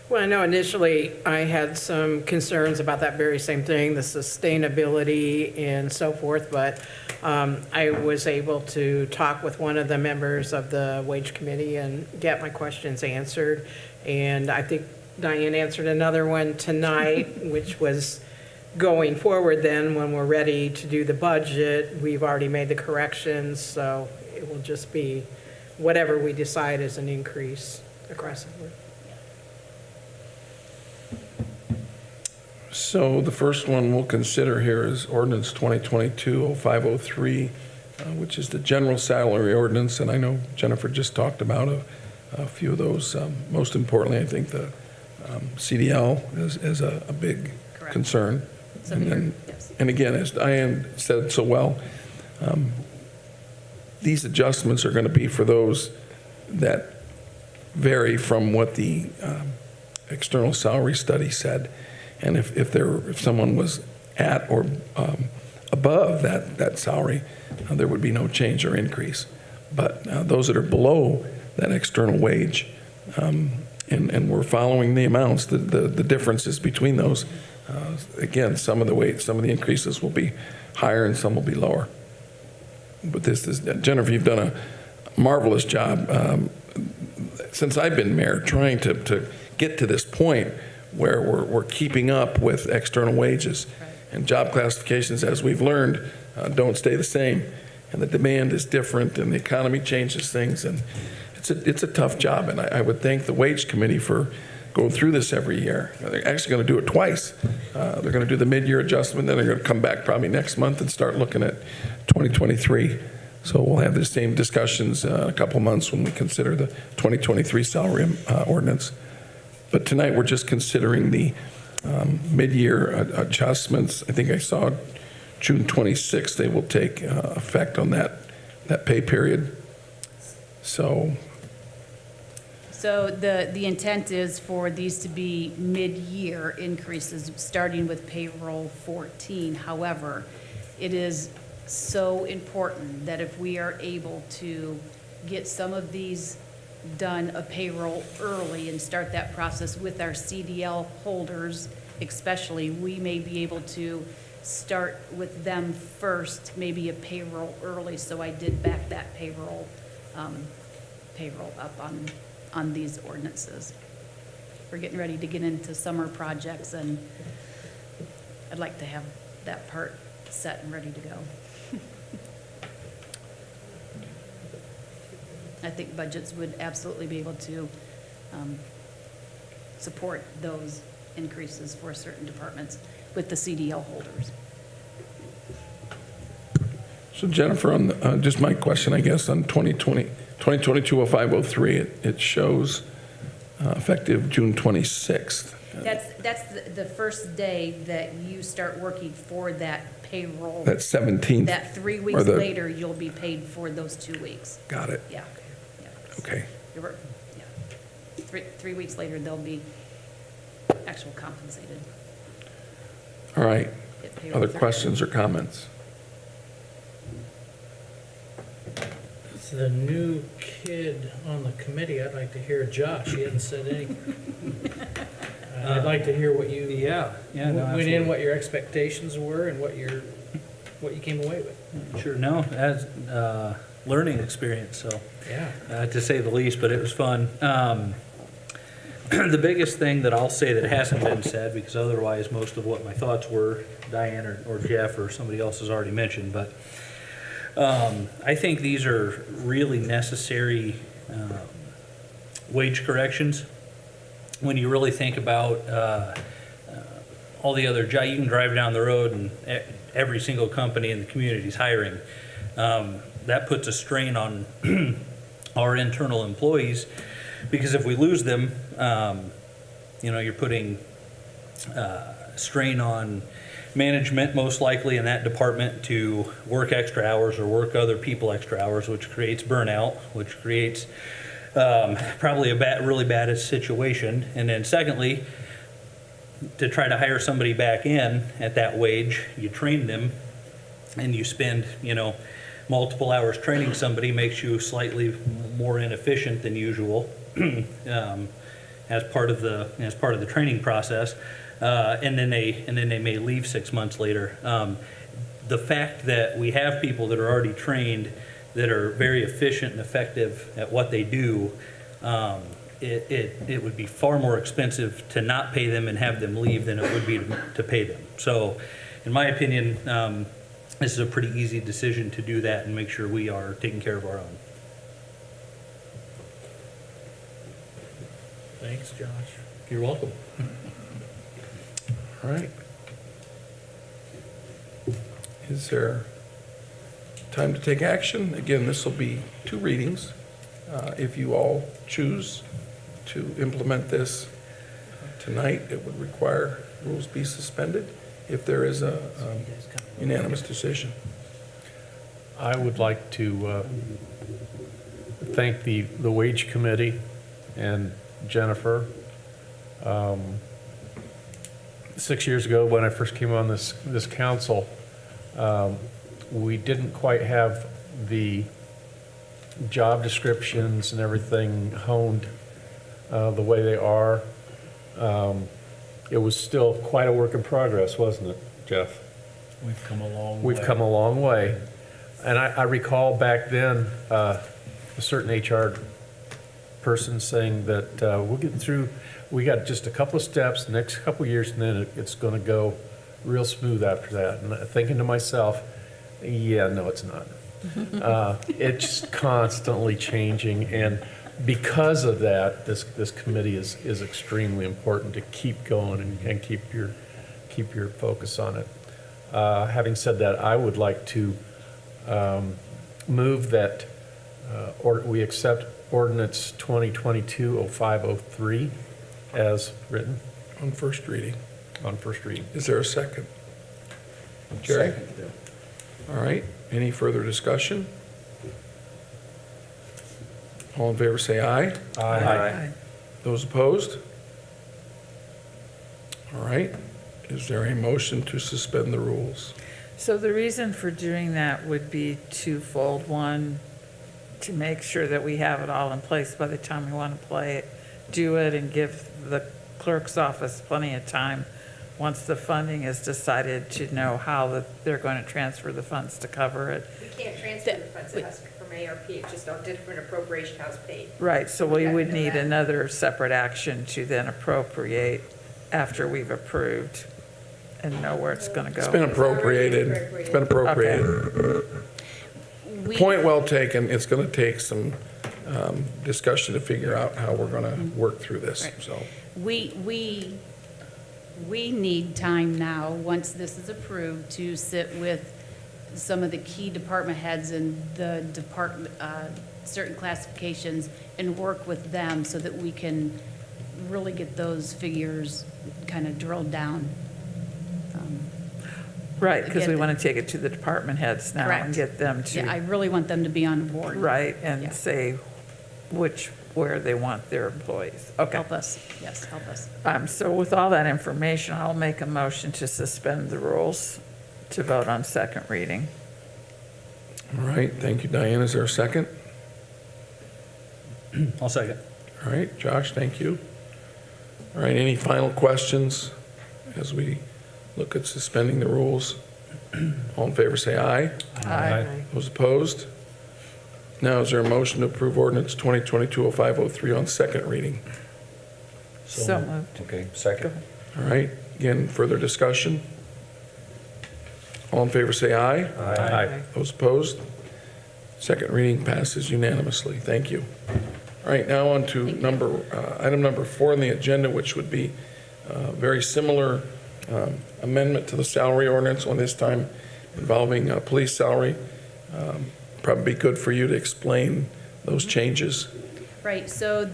Well, I know initially I had some concerns about that very same thing, the sustainability and so forth, but I was able to talk with one of the members of the wage committee and get my questions answered. And I think Diane answered another one tonight, which was going forward then, when we're ready to do the budget, we've already made the corrections, so it will just be whatever we decide is an increase across the board. So the first one we'll consider here is ordinance 2022-0503, which is the general salary ordinance, and I know Jennifer just talked about a few of those. Most importantly, I think the CDL is a big Correct. concern. So And here, then, yes. and again, as Diane said so well, these adjustments are going to be for those that vary from what the external salary study said. And if someone was at or above that salary, there would be no change or increase. But those that are below that external wage, and we're following the amounts, the differences between those, again, some of the increases will be higher and some will be lower. But this is, Jennifer, you've done a marvelous job since I've been mayor, trying to get to this point where we're keeping up with external wages. And job classifications, as we've learned, don't stay the same. And the demand is different, and the economy changes things. And it's a tough job. And I would thank the Wage Committee for going through this every year. They're actually going to do it twice. They're going to do the mid-year adjustment, then they're going to come back probably next month and start looking at 2023. So we'll have the same discussions in a couple months when we consider the 2023 salary ordinance. But tonight, we're just considering the mid-year adjustments. I think I saw June 26th, they will take effect on that pay period. So the intent is for these to be mid-year increases, starting with payroll 14. However, it is so important that if we are able to get some of these done a payroll early and start that process with our CDL holders especially, we may be able to start with them first, maybe a payroll early. So I did back that payroll up on these ordinances. We're getting ready to get into summer projects, and I'd like to have that part set and ready to go. I think budgets would absolutely be able to support those increases for certain departments with the CDL holders. So Jennifer, on just my question, I guess, on 2022-0503, it shows effective June 26th. That's the first day that you start working for that payroll. That's 17th. That 3 weeks later, you'll be paid for those 2 weeks. Got it. Yeah. Okay. Yeah. 3 weeks later, they'll be actual compensated. All right. Get paid Other on the questions or comments? It's the new kid on the committee. I'd like to hear Josh. He hasn't said anything. I'd like to hear what you Yeah, no, went in, absolutely. what your expectations were, and what you came away with. Sure, no, as learning experience, so Yeah. to say the least, but it was fun. The biggest thing that I'll say that hasn't been said, because otherwise most of what my thoughts were, Diane or Jeff or somebody else has already mentioned, but I think these are really necessary wage corrections. When you really think about all the other jobs, you can drive down the road and every single company in the community is hiring. That puts a strain on our internal employees, because if we lose them, you're putting strain on management, most likely in that department, to work extra hours or work other people extra hours, which creates burnout, which creates probably a really bad situation. And then secondly, to try to hire somebody back in at that wage, you train them and you spend, multiple hours training somebody, makes you slightly more inefficient than usual. as part of the training process, and then they may leave 6 months later. The fact that we have people that are already trained, that are very efficient and effective at what they do, it would be far more expensive to not pay them and have them leave than it would be to pay them. So, in my opinion, this is a pretty easy decision to do that and make sure we are taking care of our own. Thanks, Josh. You're welcome. All right. Is there time to take action? Again, this will be 2 readings. If you all choose to implement this tonight, it would require rules be suspended if there is a unanimous decision. I would like to thank the Wage Committee and Jennifer. 6 years ago, when I first came on this council, we didn't quite have the job descriptions and everything honed the way they are. It was still quite a work in progress, wasn't it, Jeff? We've come a long way. We've come a long way. And I recall back then, a certain HR person saying that we'll get through, we got just a couple of steps, the next couple of years, and then it's going to go real smooth after that. And thinking to myself, yeah, no, it's not. It's constantly changing, and because of that, this committee is extremely important to keep going and keep your focus on it. Having said that, I would like to move that we accept ordinance 2022-0503 as written On first reading. on first reading. Is there a second? Jerry? All right. Any further discussion? All in favor say aye. Aye. Those opposed? All right. Is there a motion to suspend the rules? So the reason for doing that would be twofold. One, to make sure that we have it all in place by the time we want to do it, and give the clerk's office plenty of time, once the funding is decided, to know how they're going to transfer the funds to cover it. We can't transfer the funds, it has to come from ARP, it's just a different appropriation how it's paid. Right, so we Okay, would know need that. another separate action to then appropriate after we've approved and know where it's going to go. It's been appropriated. It's been appropriated. Point well taken. It's going to take some discussion to figure out how we're going to work through this, Right. so. We need time now, once this is approved, to sit with some of the key department heads and the department, certain classifications, and work with them so that we can really get those figures kind of drilled down. Right, because we Again, want to take it to the department heads now and Correct. get them Yeah, I to, really want them to be on board. right, Yeah. and say where they want their employees. Okay. Help us, yes, help us. So with all that information, I'll make a motion to suspend the rules to vote on second reading. All right, thank you, Diane. Is there a second? I'll second. All right, Josh, thank you. All right, any final questions as we look at suspending the rules? All in favor, say aye. Aye. Those opposed? Now, is there a motion to approve ordinance 2022-0503 on second reading? So moved. Okay, second. All right, again, further discussion? All in favor, say aye. Aye. Those opposed? Second reading passes unanimously. Thank you. All right, now on to item number 4 on the agenda, which would be very similar amendment to the salary ordinance, on this time involving police salary. Probably be good for you to explain those changes. Right, so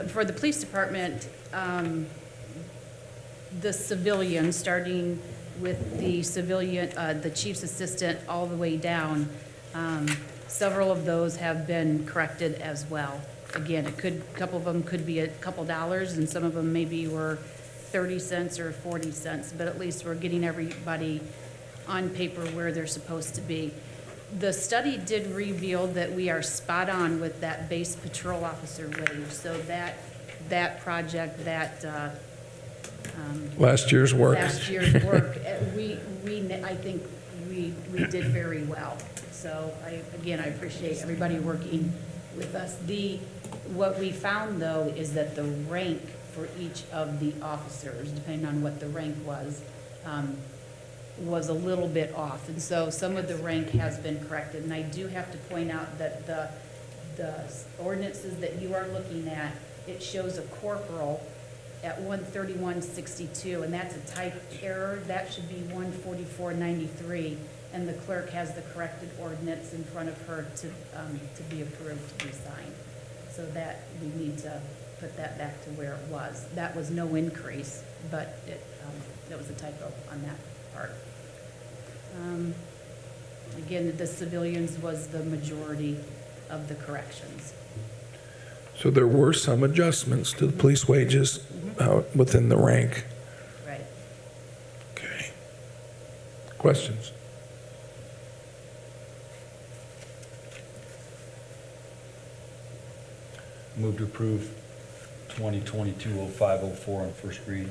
for the police department, the civilian, starting with the civilian, the chief's assistant, all the way down, several of those have been corrected as well. Again, a couple of them could be a couple dollars, and some of them maybe were 30 cents or 40 cents, but at least we're getting everybody on paper where they're supposed to be. The study did reveal that we are spot on with that base patrol officer wage, so that that project, that Last year's work. last year's work, I think we did very well. So again, I appreciate everybody working with us. What we found though is that the rank for each of the officers, depending on what the rank was a little bit off. And so some of the rank has been corrected. And I do have to point out that the ordinances that you are looking at, it shows a corporal at 131.62, and that's a type error. That should be 144.93, and the clerk has the corrected ordinance in front of her to be approved, to be signed. So that, we need to put that back to where it was. That was no increase, but that was a typo on that part. Again, the civilians was the majority of the corrections. So there were some adjustments to the police wages within the rank. Right. Okay. Questions? Move to approve 2022-0504 on first read.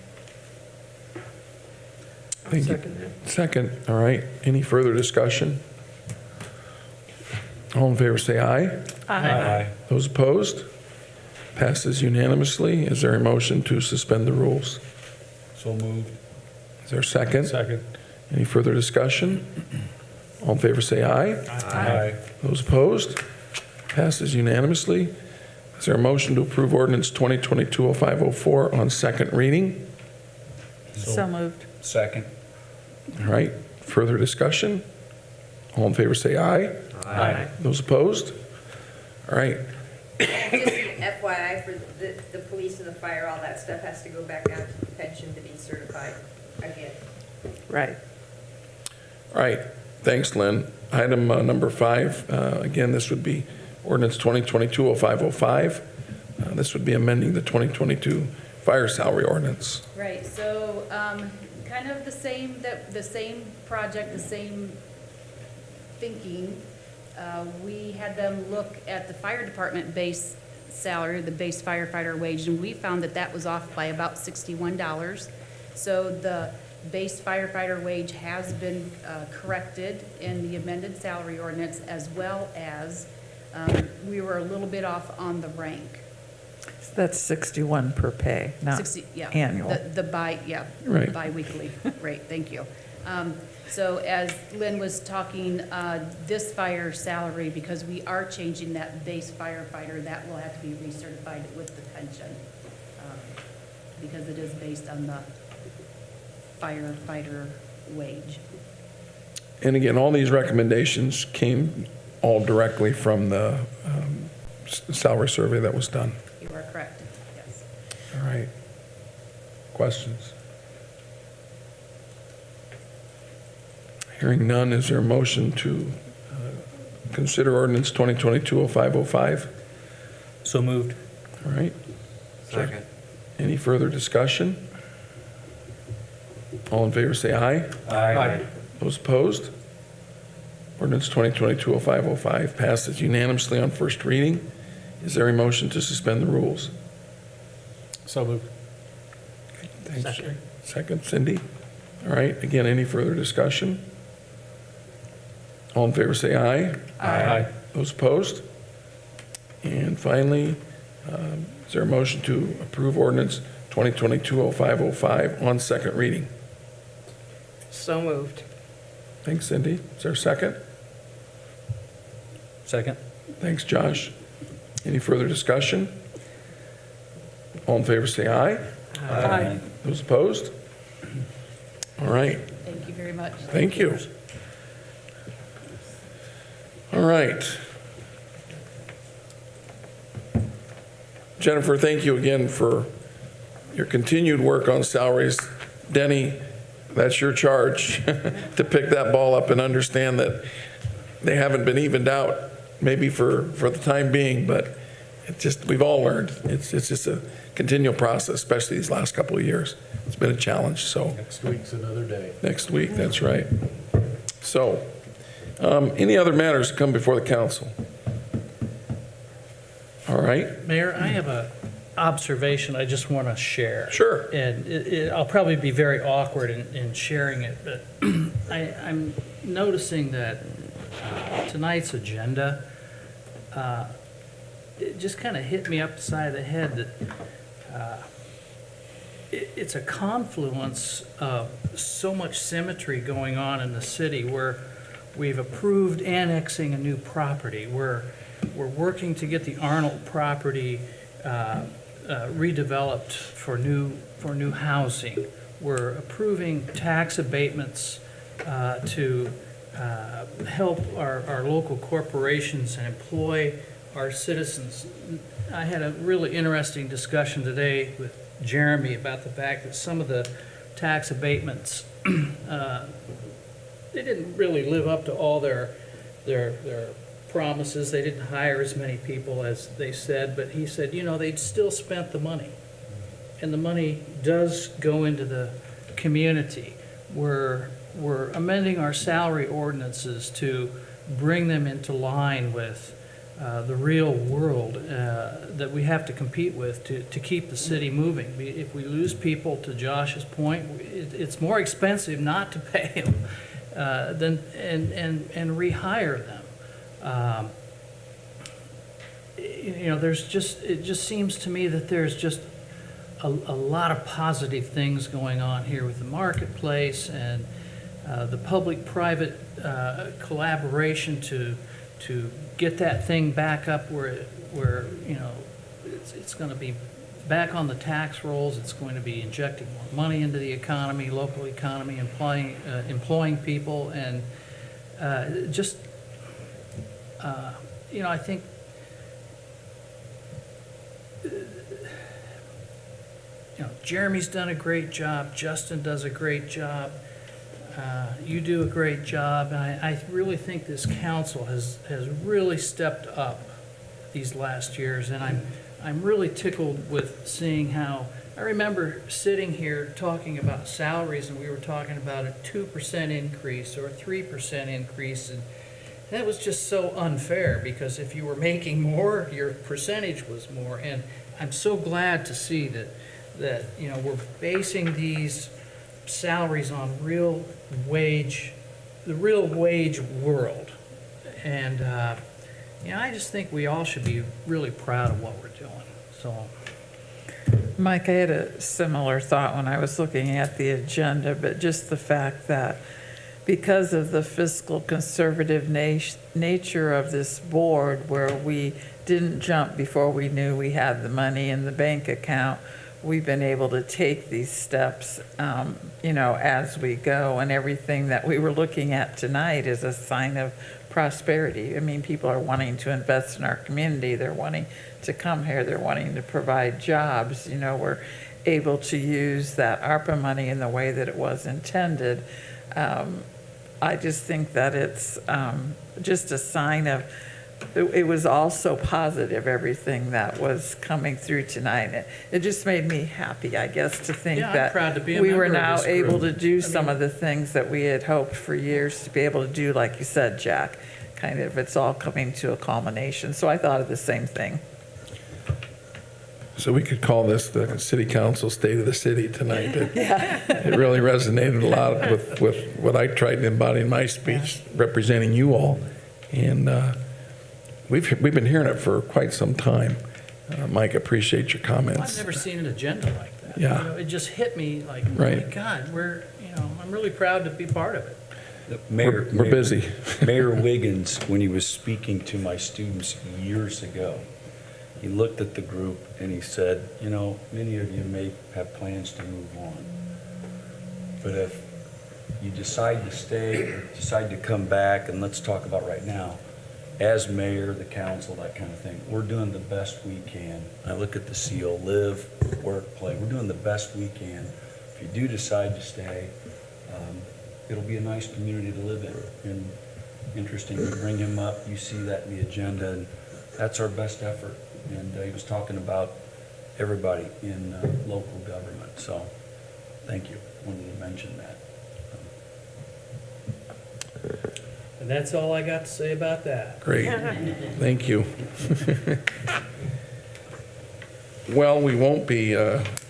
Thank you. Second, all right. Any further discussion? All in favor, say aye. Aye. Those opposed? Passes unanimously. Is there a motion to suspend the rules? So moved. Is there a second? Second. Any further discussion? All in favor, say aye. Aye. Those opposed? Passes unanimously. Is there a motion to approve ordinance 2022-0504 on second reading? So moved. Second. All right. Further discussion? All in favor, say aye. Aye. Those opposed? All right. Just FYI, for the police and the fire, all that stuff has to go back out to the pension to be certified again. Right. All right. Thanks, Lynn. Item number 5, again, this would be ordinance 2022-0505. This would be amending the 2022 fire salary ordinance. Right, so kind of the same project, the same thinking. We had them look at the fire department base salary, the base firefighter wage, and we found that that was off by about $61. So the base firefighter wage has been corrected in the amended salary ordinance, as well as we were a little bit off on the rank. So that's 61 per pay, not 60, yeah. annual. Right. Bi-weekly rate, thank you. So as Lynn was talking, this fire salary, because we are changing that base firefighter, that will have to be recertified with the pension, because it is based on the firefighter wage. And again, all these recommendations came all directly from the salary survey that was done. You are correct, yes. All right. Questions? Hearing none, is there a motion to consider ordinance 2022-0505? So moved. All right. Second. Any further discussion? All in favor, say aye. Aye. Those opposed? Ordinance 2022-0505 passes unanimously on first reading. Is there a motion to suspend the rules? So moved. Thanks. Second, Cindy. All right, again, any further discussion? All in favor, say aye. Aye. Those opposed? And finally, is there a motion to approve ordinance 2022-0505 on second reading? So moved. Thanks, Cindy. Is there a second? Second. Thanks, Josh. Any further discussion? All in favor, say aye. Aye. Those opposed? All right, Thank you very much. thank you. All right. Jennifer, thank you again for your continued work on salaries. Denny, that's your charge, to pick that ball up and understand that they haven't been evened out, maybe for the time being, but we've all learned. It's just a continual process, especially these last couple of years. It's been a challenge, so. Next week's another day. Next week, that's right. So, any other matters to come before the council? All right, Mayor, I have a observation I just want to share. Sure. And I'll probably be very awkward in sharing it, but I'm noticing that tonight's agenda, it just kind of hit me upside of the head that it's a confluence of so much symmetry going on in the city where we've approved annexing a new property. We're working to get the Arnold property redeveloped for new housing. We're approving tax abatements to help our local corporations and employ our citizens. I had a really interesting discussion today with Jeremy about the fact that some of the tax abatements, they didn't really live up to all their promises. They didn't hire as many people as they said, but he said, they'd still spent the money. And the money does go into the community. We're amending our salary ordinances to bring them into line with the real world that we have to compete with to keep the city moving. If we lose people, to Josh's point, it's more expensive not to pay them and rehire them. It just seems to me that there's just a lot of positive things going on here with the marketplace and the public-private collaboration to get that thing back up where it's going to be back on the tax rolls. It's going to be injecting more money into the economy, local economy, employing people, and I think Jeremy's done a great job. Justin does a great job. You do a great job, and I really think this council has really stepped up these last years, and I'm really tickled with seeing how, I remember sitting here talking about salaries, and we were talking about a 2% increase or a 3% increase, and that was just so unfair, because if you were making more, your percentage was more, and I'm so glad to see that we're basing these salaries on the real wage world. And, I just think we all should be really proud of what we're doing. So, Mike, I had a similar thought when I was looking at the agenda, but just the fact that because of the fiscal conservative nature of this board, where we didn't jump before we knew we had the money in the bank account, we've been able to take these steps, as we go, and everything that we were looking at tonight is a sign of prosperity. I mean, people are wanting to invest in our community. They're wanting to come here. They're wanting to provide jobs. We're able to use that ARPA money in the way that it was intended. I just think that it's just a sign of, it was also positive, everything that was coming through tonight. It just made me happy, I guess, to think I'm that proud to be a we were member of now this able to group. do some of the things that we had hoped for years to be able to do, like you said, Jack. Kind of, it's all coming to a culmination. So I thought of the same thing. So we could call this the City Council State of the City tonight. It really resonated a lot with what I tried to embody in my speech, representing you all. And we've been hearing it for quite some time. Mike, appreciate your I've comments. never seen an agenda like that. Yeah. It just hit me like, Right. my God, I'm really proud to be part of it. We're busy. Mayor Wiggins, when he was speaking to my students years ago, he looked at the group and he said, many of you may have plans to move on. But if you decide to stay, or decide to come back, and let's talk about right now, as mayor, the council, that kind of thing, we're doing the best we can. I look at the seal, live, work, play. We're doing the best we can. If you do decide to stay, it'll be a nice community to live in. And interesting, you bring him up, you see that in the agenda, and that's our best effort. And he was talking about everybody in local government. So thank you. Wanted to mention that. And that's all I got to say about that. Great. Thank you. Well, we won't be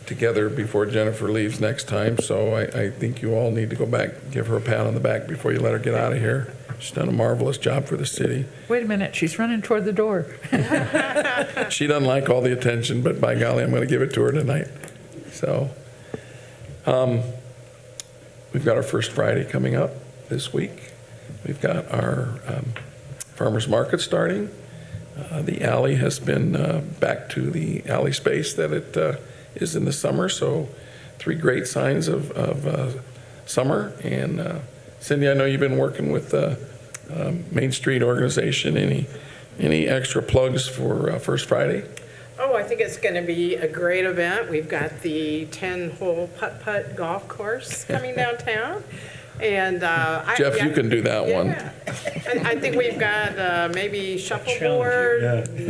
together before Jennifer leaves next time, so I think you all need to go back, give her a pat on the back before you let her get out of here. She's done a marvelous job for the city. Wait a minute, she's running toward the door. She doesn't like all the attention, but by golly, I'm going to give it to her tonight. So, we've got our First Friday coming up this week. We've got our farmers market starting. The alley has been back to the alley space that it is in the summer, so 3 great signs of summer. And Cindy, I know you've been working with the Main Street organization. Any extra plugs for First Friday? Oh, I think it's going to be a great event. We've got the 10-hole putt-putt golf course coming downtown. And Jeff, you can do that one. Yeah. And I think we've got maybe shuffleboard,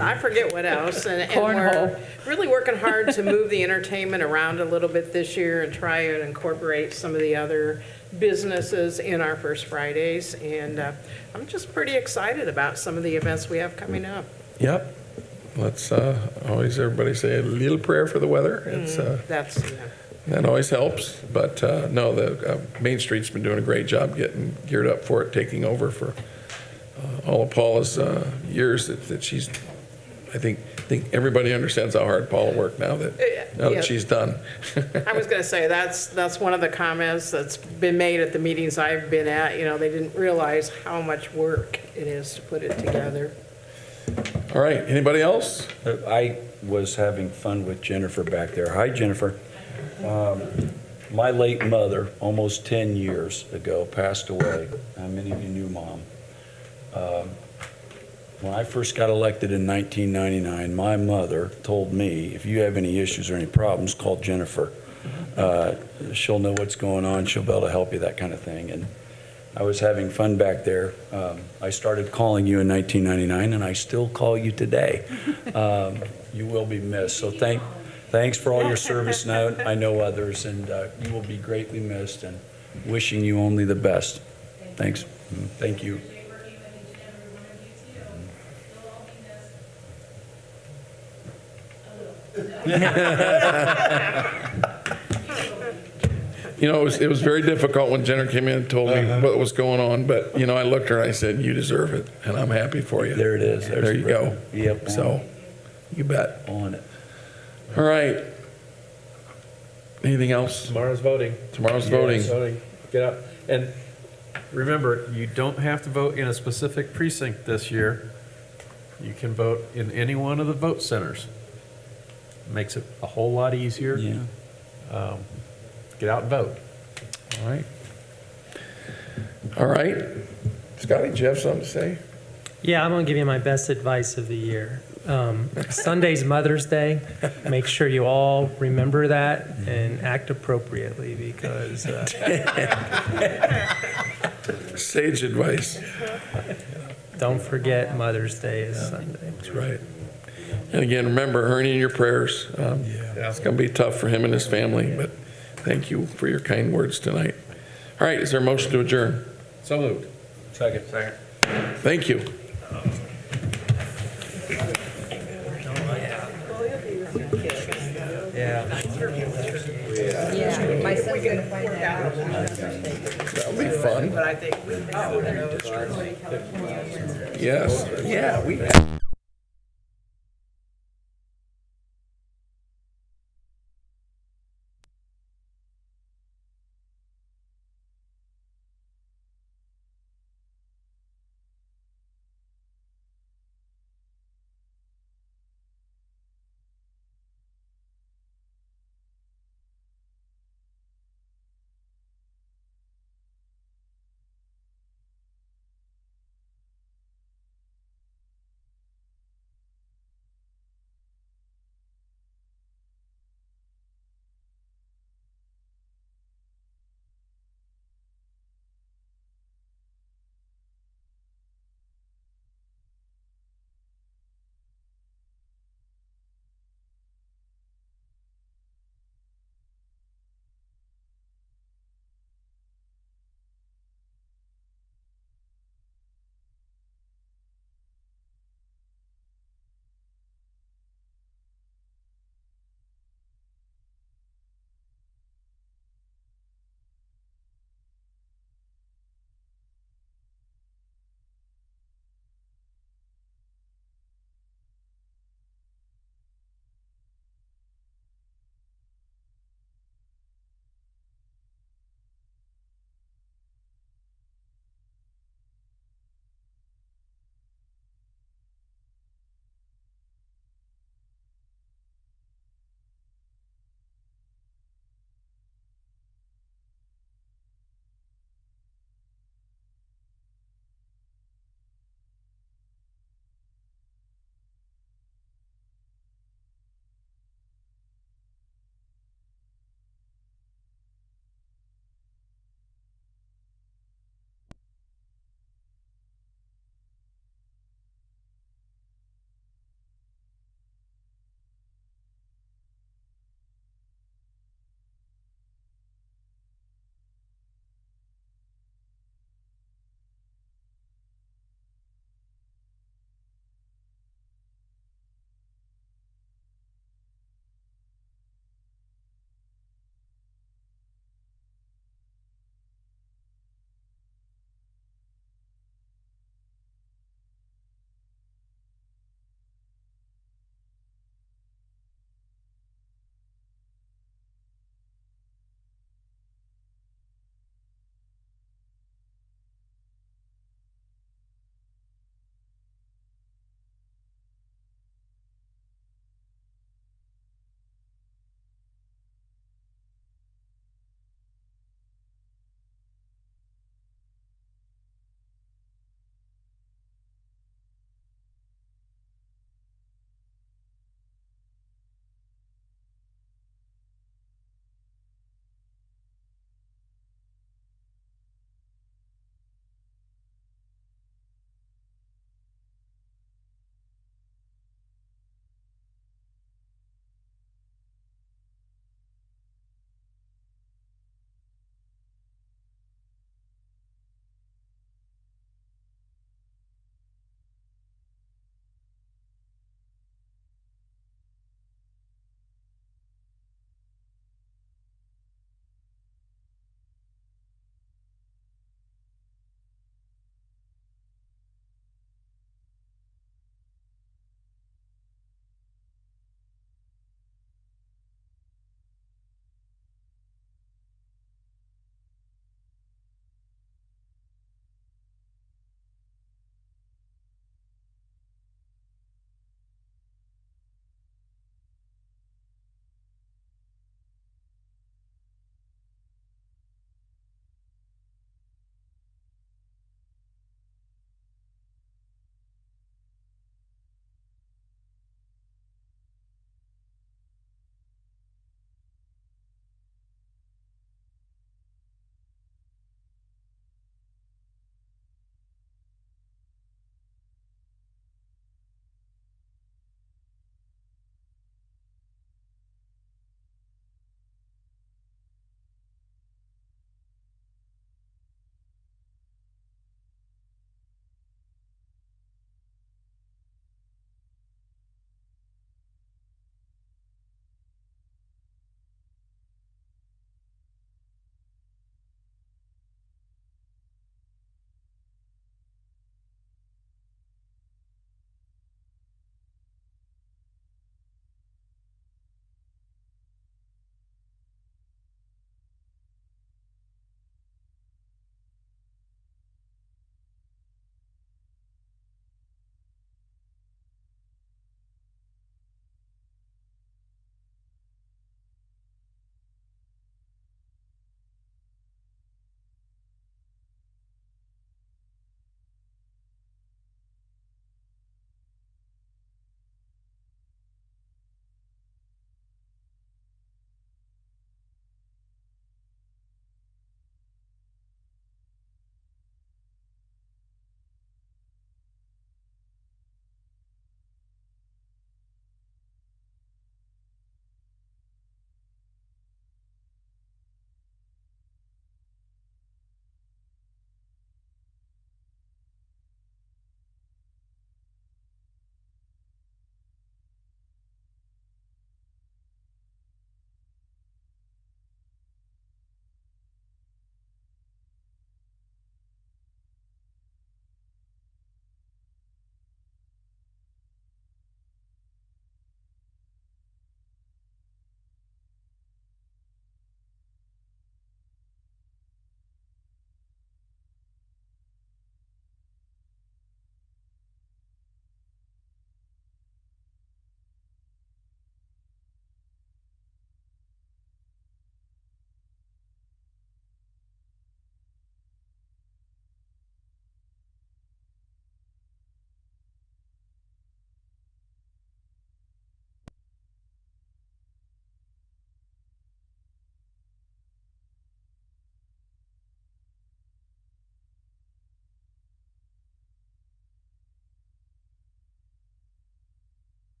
I forget what else. And we're really working hard to move the entertainment around a little bit this year and try and incorporate some of the other businesses in our First Fridays. And I'm just pretty excited about some of the events we have coming up. Yep. Let's always, everybody say a little prayer for the weather. It's that always helps. But no, the Main Street's been doing a great job getting geared up for it, taking over for all of Paula's years that she's. I think everybody understands how hard Paula worked now that she's done. I was going to say, that's one of the comments that's been made at the meetings I've been at. You know, they didn't realize how much work it is to put it together. All right, anybody else? I was having fun with Jennifer back there. Hi, Jennifer. My late mother, almost 10 years ago, passed away. Many of you knew Mom. When I first got elected in 1999, my mother told me, if you have any issues or any problems, call Jennifer. She'll know what's going on. She'll be able to help you, that kind of thing. And I was having fun back there. I started calling you in 1999, and I still call you today. You will be missed. So thanks for all your service. Now I know others, and you will be greatly missed, and wishing you only the best. Thanks. Thank you. You know, it was very difficult when Jennifer came in and told me what was going on, but, you know, I looked at her and I said, you deserve it, and I'm happy for you. There it is. There you go. Yep. So, you bet. On it. All right. Anything else? Tomorrow's voting. Tomorrow's voting. Get out. And remember, you don't have to vote in a specific precinct this year. You can vote in any one of the vote centers. Makes it a whole lot easier. Yeah. Get out and vote. All right. All right. Scotty, do you have something to say? Yeah, I'm going to give you my best advice of the year. Sunday's Mother's Day. Make sure you all remember that and act appropriately because... Sage advice. Don't forget Mother's Day is Sunday. That's right. And again, remember Ernie in your prayers. It's going to be tough for him and his family, but thank you for your kind words tonight. All right, is there a motion to adjourn? So moved. Second. Thank you. Yeah. Yeah, my son's going to find out. That'll be fun. But I think we Yes. Yeah, we